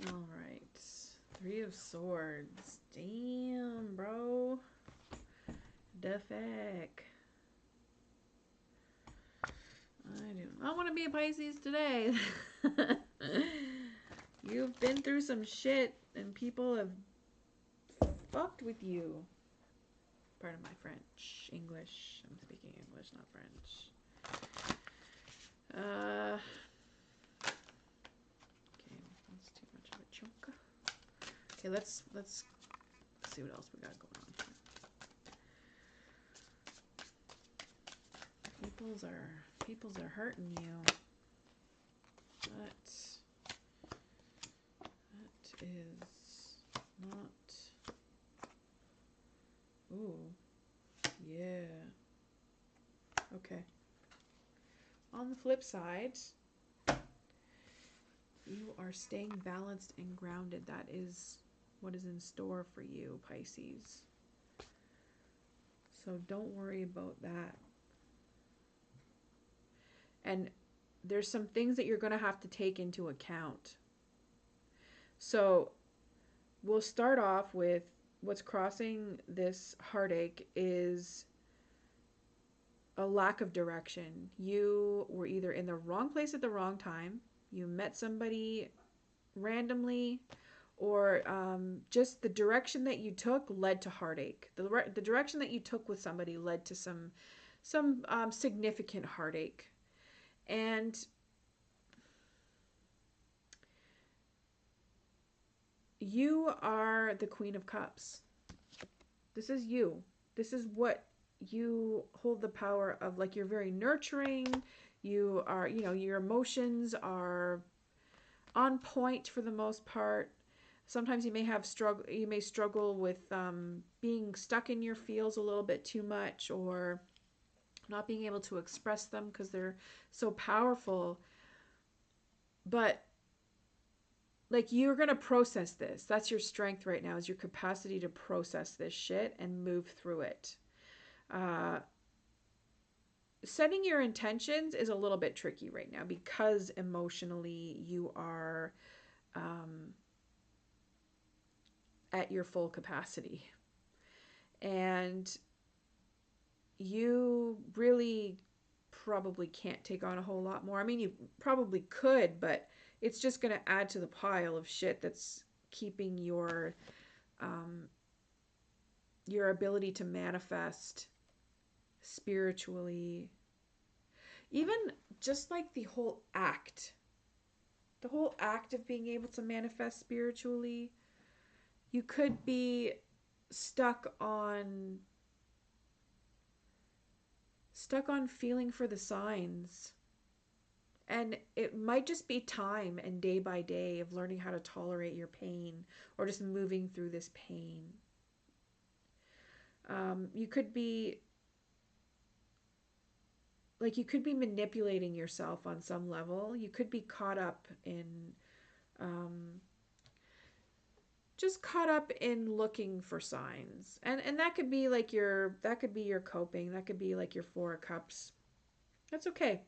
All right. Three of Swords. Damn, bro. The feck. I do not want to be a Pisces today. You've been through some shit and people have fucked with you. Pardon my French. English. I'm speaking English, not French. Okay, that's too much of a chunk. Okay, let's see what else we got going on here. Peoples are hurting you. That is not. Ooh, yeah. Okay. On the flip side, you are staying balanced and grounded. That is what is in store for you, Pisces. So don't worry about that. And there's some things that you're going to have to take into account. So we'll start off with what's crossing this heartache is a lack of direction. You were either in the wrong place at the wrong time, you met somebody randomly, or just the direction that you took led to heartache. The direction that you took with somebody led to some significant heartache. And you are the Queen of Cups. This is you. This is what you hold the power of. Like, you're very nurturing. You are, your emotions are on point for the most part. Sometimes you may struggle with being stuck in your feels a little bit too much, or not being able to express them because they're so powerful. But like, you're going to process this. That's your strength right now, is your capacity to process this shit and move through it. Setting your intentions is a little bit tricky right now because emotionally you are at your full capacity. And you really probably can't take on a whole lot more. I mean, you probably could, but it's just going to add to the pile of shit that's keeping your ability to manifest spiritually. Even just like the whole act of being able to manifest spiritually, you could be stuck on feeling for the signs. And it might just be time and day by day of learning how to tolerate your pain, or just moving through this pain. You could be manipulating yourself on some level. You could be caught up in looking for signs. And that could be like your coping. That could be like your Four of Cups. That's okay.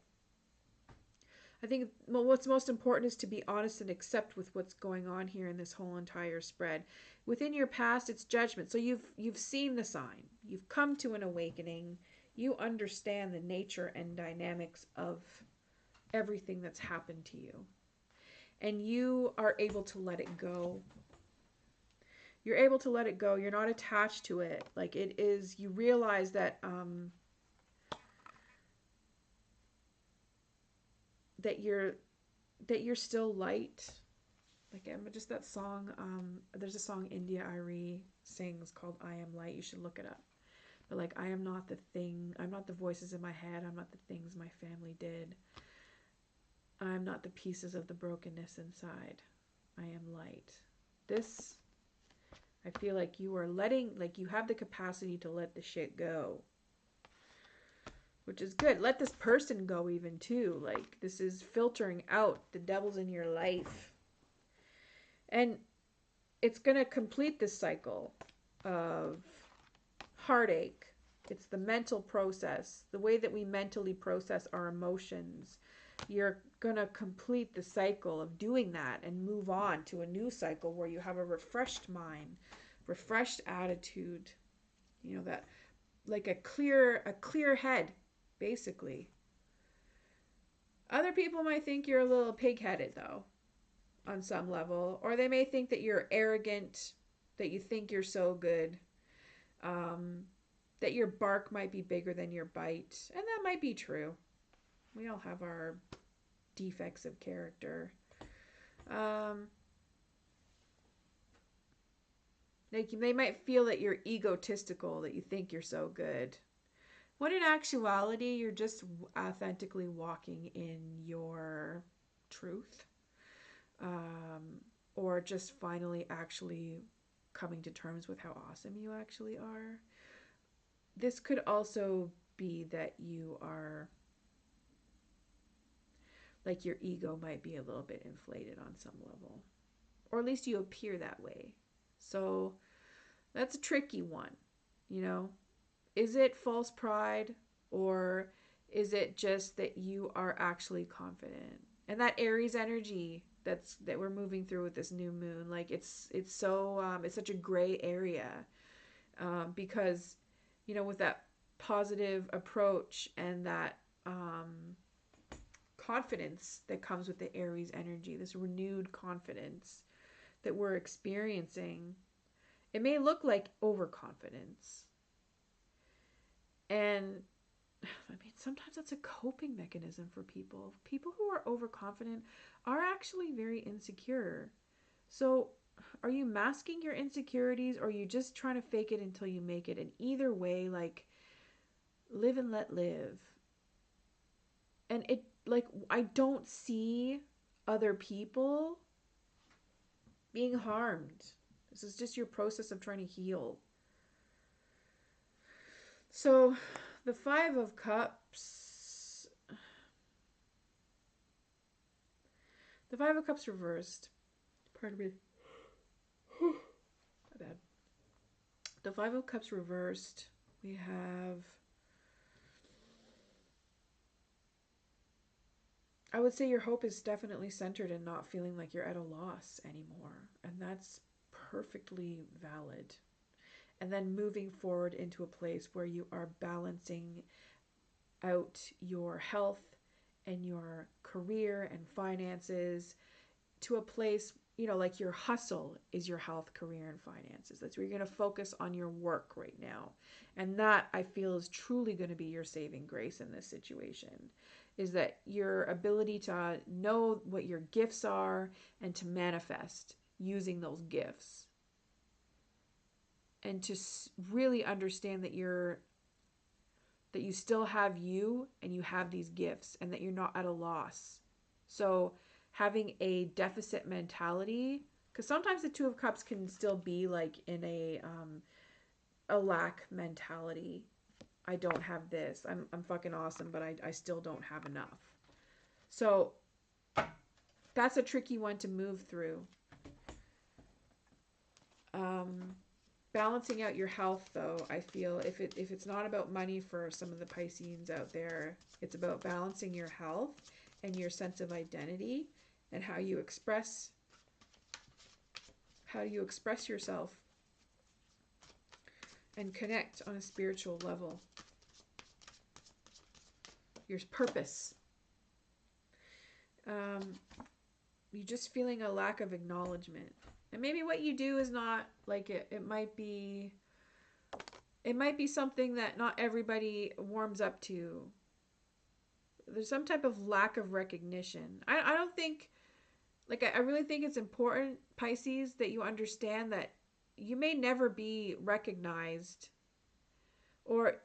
I think what's most important is to be honest and accept with what's going on here in this whole entire spread. Within your past, it's judgment. So you've seen the sign. You've come to an awakening. You understand the nature and dynamics of everything that's happened to you. And you are able to let it go. You're able to let it go. You're not attached to it. Like, it is, you realize that that you're still light. Like, just that song, there's a song India Arie sings called I Am Light. You should look it up. Or like, I am not the thing, I'm not the voices in my head, I'm not the things my family did. I'm not the pieces of the brokenness inside. I am light. This, I feel like you are letting, like you have the capacity to let the shit go. Which is good. Let this person go even too. Like, this is filtering out the devils in your life. And it's going to complete this cycle of heartache. It's the mental process, the way that we mentally process our emotions. You're going to complete the cycle of doing that and move on to a new cycle where you have a refreshed mind, refreshed attitude, you know, that like a clear head, basically. Other people might think you're a little pig-headed though, on some level, or they may think that you're arrogant, that you think you're so good, that your bark might be bigger than your bite, and that might be true. We all have our defects of character. They might feel that you're egotistical, that you think you're so good. When in actuality, you're just authentically walking in your truth. Or just finally actually coming to terms with how awesome you actually are. This could also be that you are, like, your ego might be a little bit inflated on some level, or at least you appear that way. So that's a tricky one, you know. Is it false pride, or is it just that you are actually confident? And that Aries energy that we're moving through with this new moon, like it's so it's such a gray area, because you know, with that positive approach and that confidence that comes with the Aries energy, this renewed confidence that we're experiencing, it may look like overconfidence. And I mean, sometimes that's a coping mechanism for people. People who are overconfident are actually very insecure. So, are you masking your insecurities, or are you just trying to fake it until you make it? And either way, like, live and let live. And it, like, I don't see other people being harmed. This is just your process of trying to heal. So, the Five of Cups. The Five of Cups reversed. Pardon me. My bad. The Five of Cups reversed. We have, I would say your hope is definitely centered in not feeling like you're at a loss anymore. And that's perfectly valid. And then moving forward into a place where you are balancing out your health and your career and finances to a place, you know, like your hustle is your health, career, and finances. That's where you're going to focus on your work right now. And that, I feel, is truly going to be your saving grace in this situation, is that your ability to know what your gifts are and to manifest using those gifts. And to really understand that you still have you and you have these gifts and that you're not at a loss. So having a deficit mentality, because sometimes the Two of Cups can still be like in a lack mentality. I don't have this. I'm fucking awesome, but I still don't have enough. So that's a tricky one to move through. Balancing out your health, though, I feel if it's not about money for some of the Pisceans out there, it's about balancing your health and your sense of identity and how you express yourself and connect on a spiritual level. Your purpose. You're just feeling a lack of acknowledgement. And maybe what you do is not like it might be something that not everybody warms up to. There's some type of lack of recognition. I don't think, like, I really think it's important, Pisces, that you understand that you may never be recognized or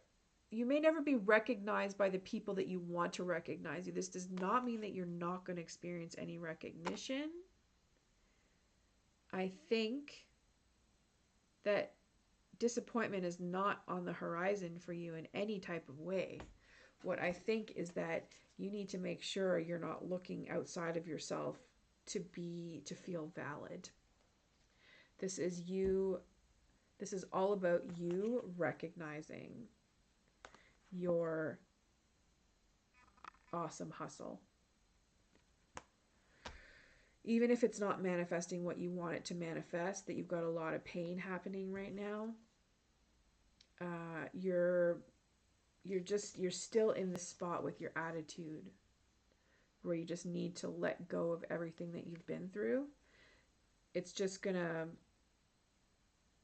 you may never be recognized by the people that you want to recognize you. This does not mean that you're not going to experience any recognition. I think that disappointment is not on the horizon for you in any type of way. What I think is that you need to make sure you're not looking outside of yourself to feel valid. This is you. This is all about you recognizing your awesome hustle. Even if it's not manifesting what you want it to manifest, that you've got a lot of pain happening right now, you're you're still in the spot with your attitude where you just need to let go of everything that you've been through. It's just gonna,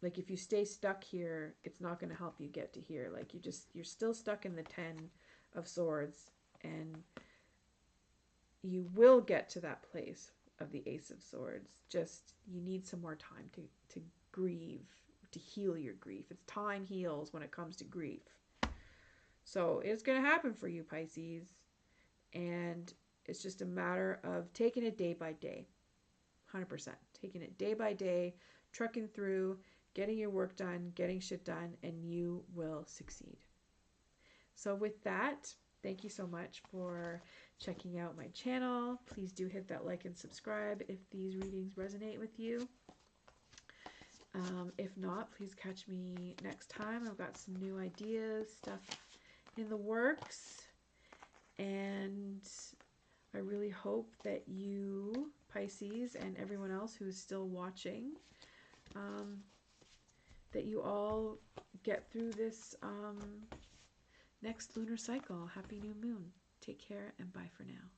like, if you stay stuck here, it's not gonna help you get to here. Like, you're still stuck in the 10 of swords, and you will get to that place of the Ace of Swords. Just, you need some more time to grieve, to heal your grief. It's time heals when it comes to grief. So it's going to happen for you, Pisces. And it's just a matter of taking it day by day. 100%. Taking it day by day, trucking through, getting your work done, getting shit done, and you will succeed. So with that, thank you so much for checking out my channel. Please do hit that like and subscribe if these readings resonate with you. If not, please catch me next time. I've got some new ideas, stuff in the works, and I really hope that you, Pisces, and everyone else who's still watching, that you all get through this next lunar cycle. Happy new moon. Take care and bye for now.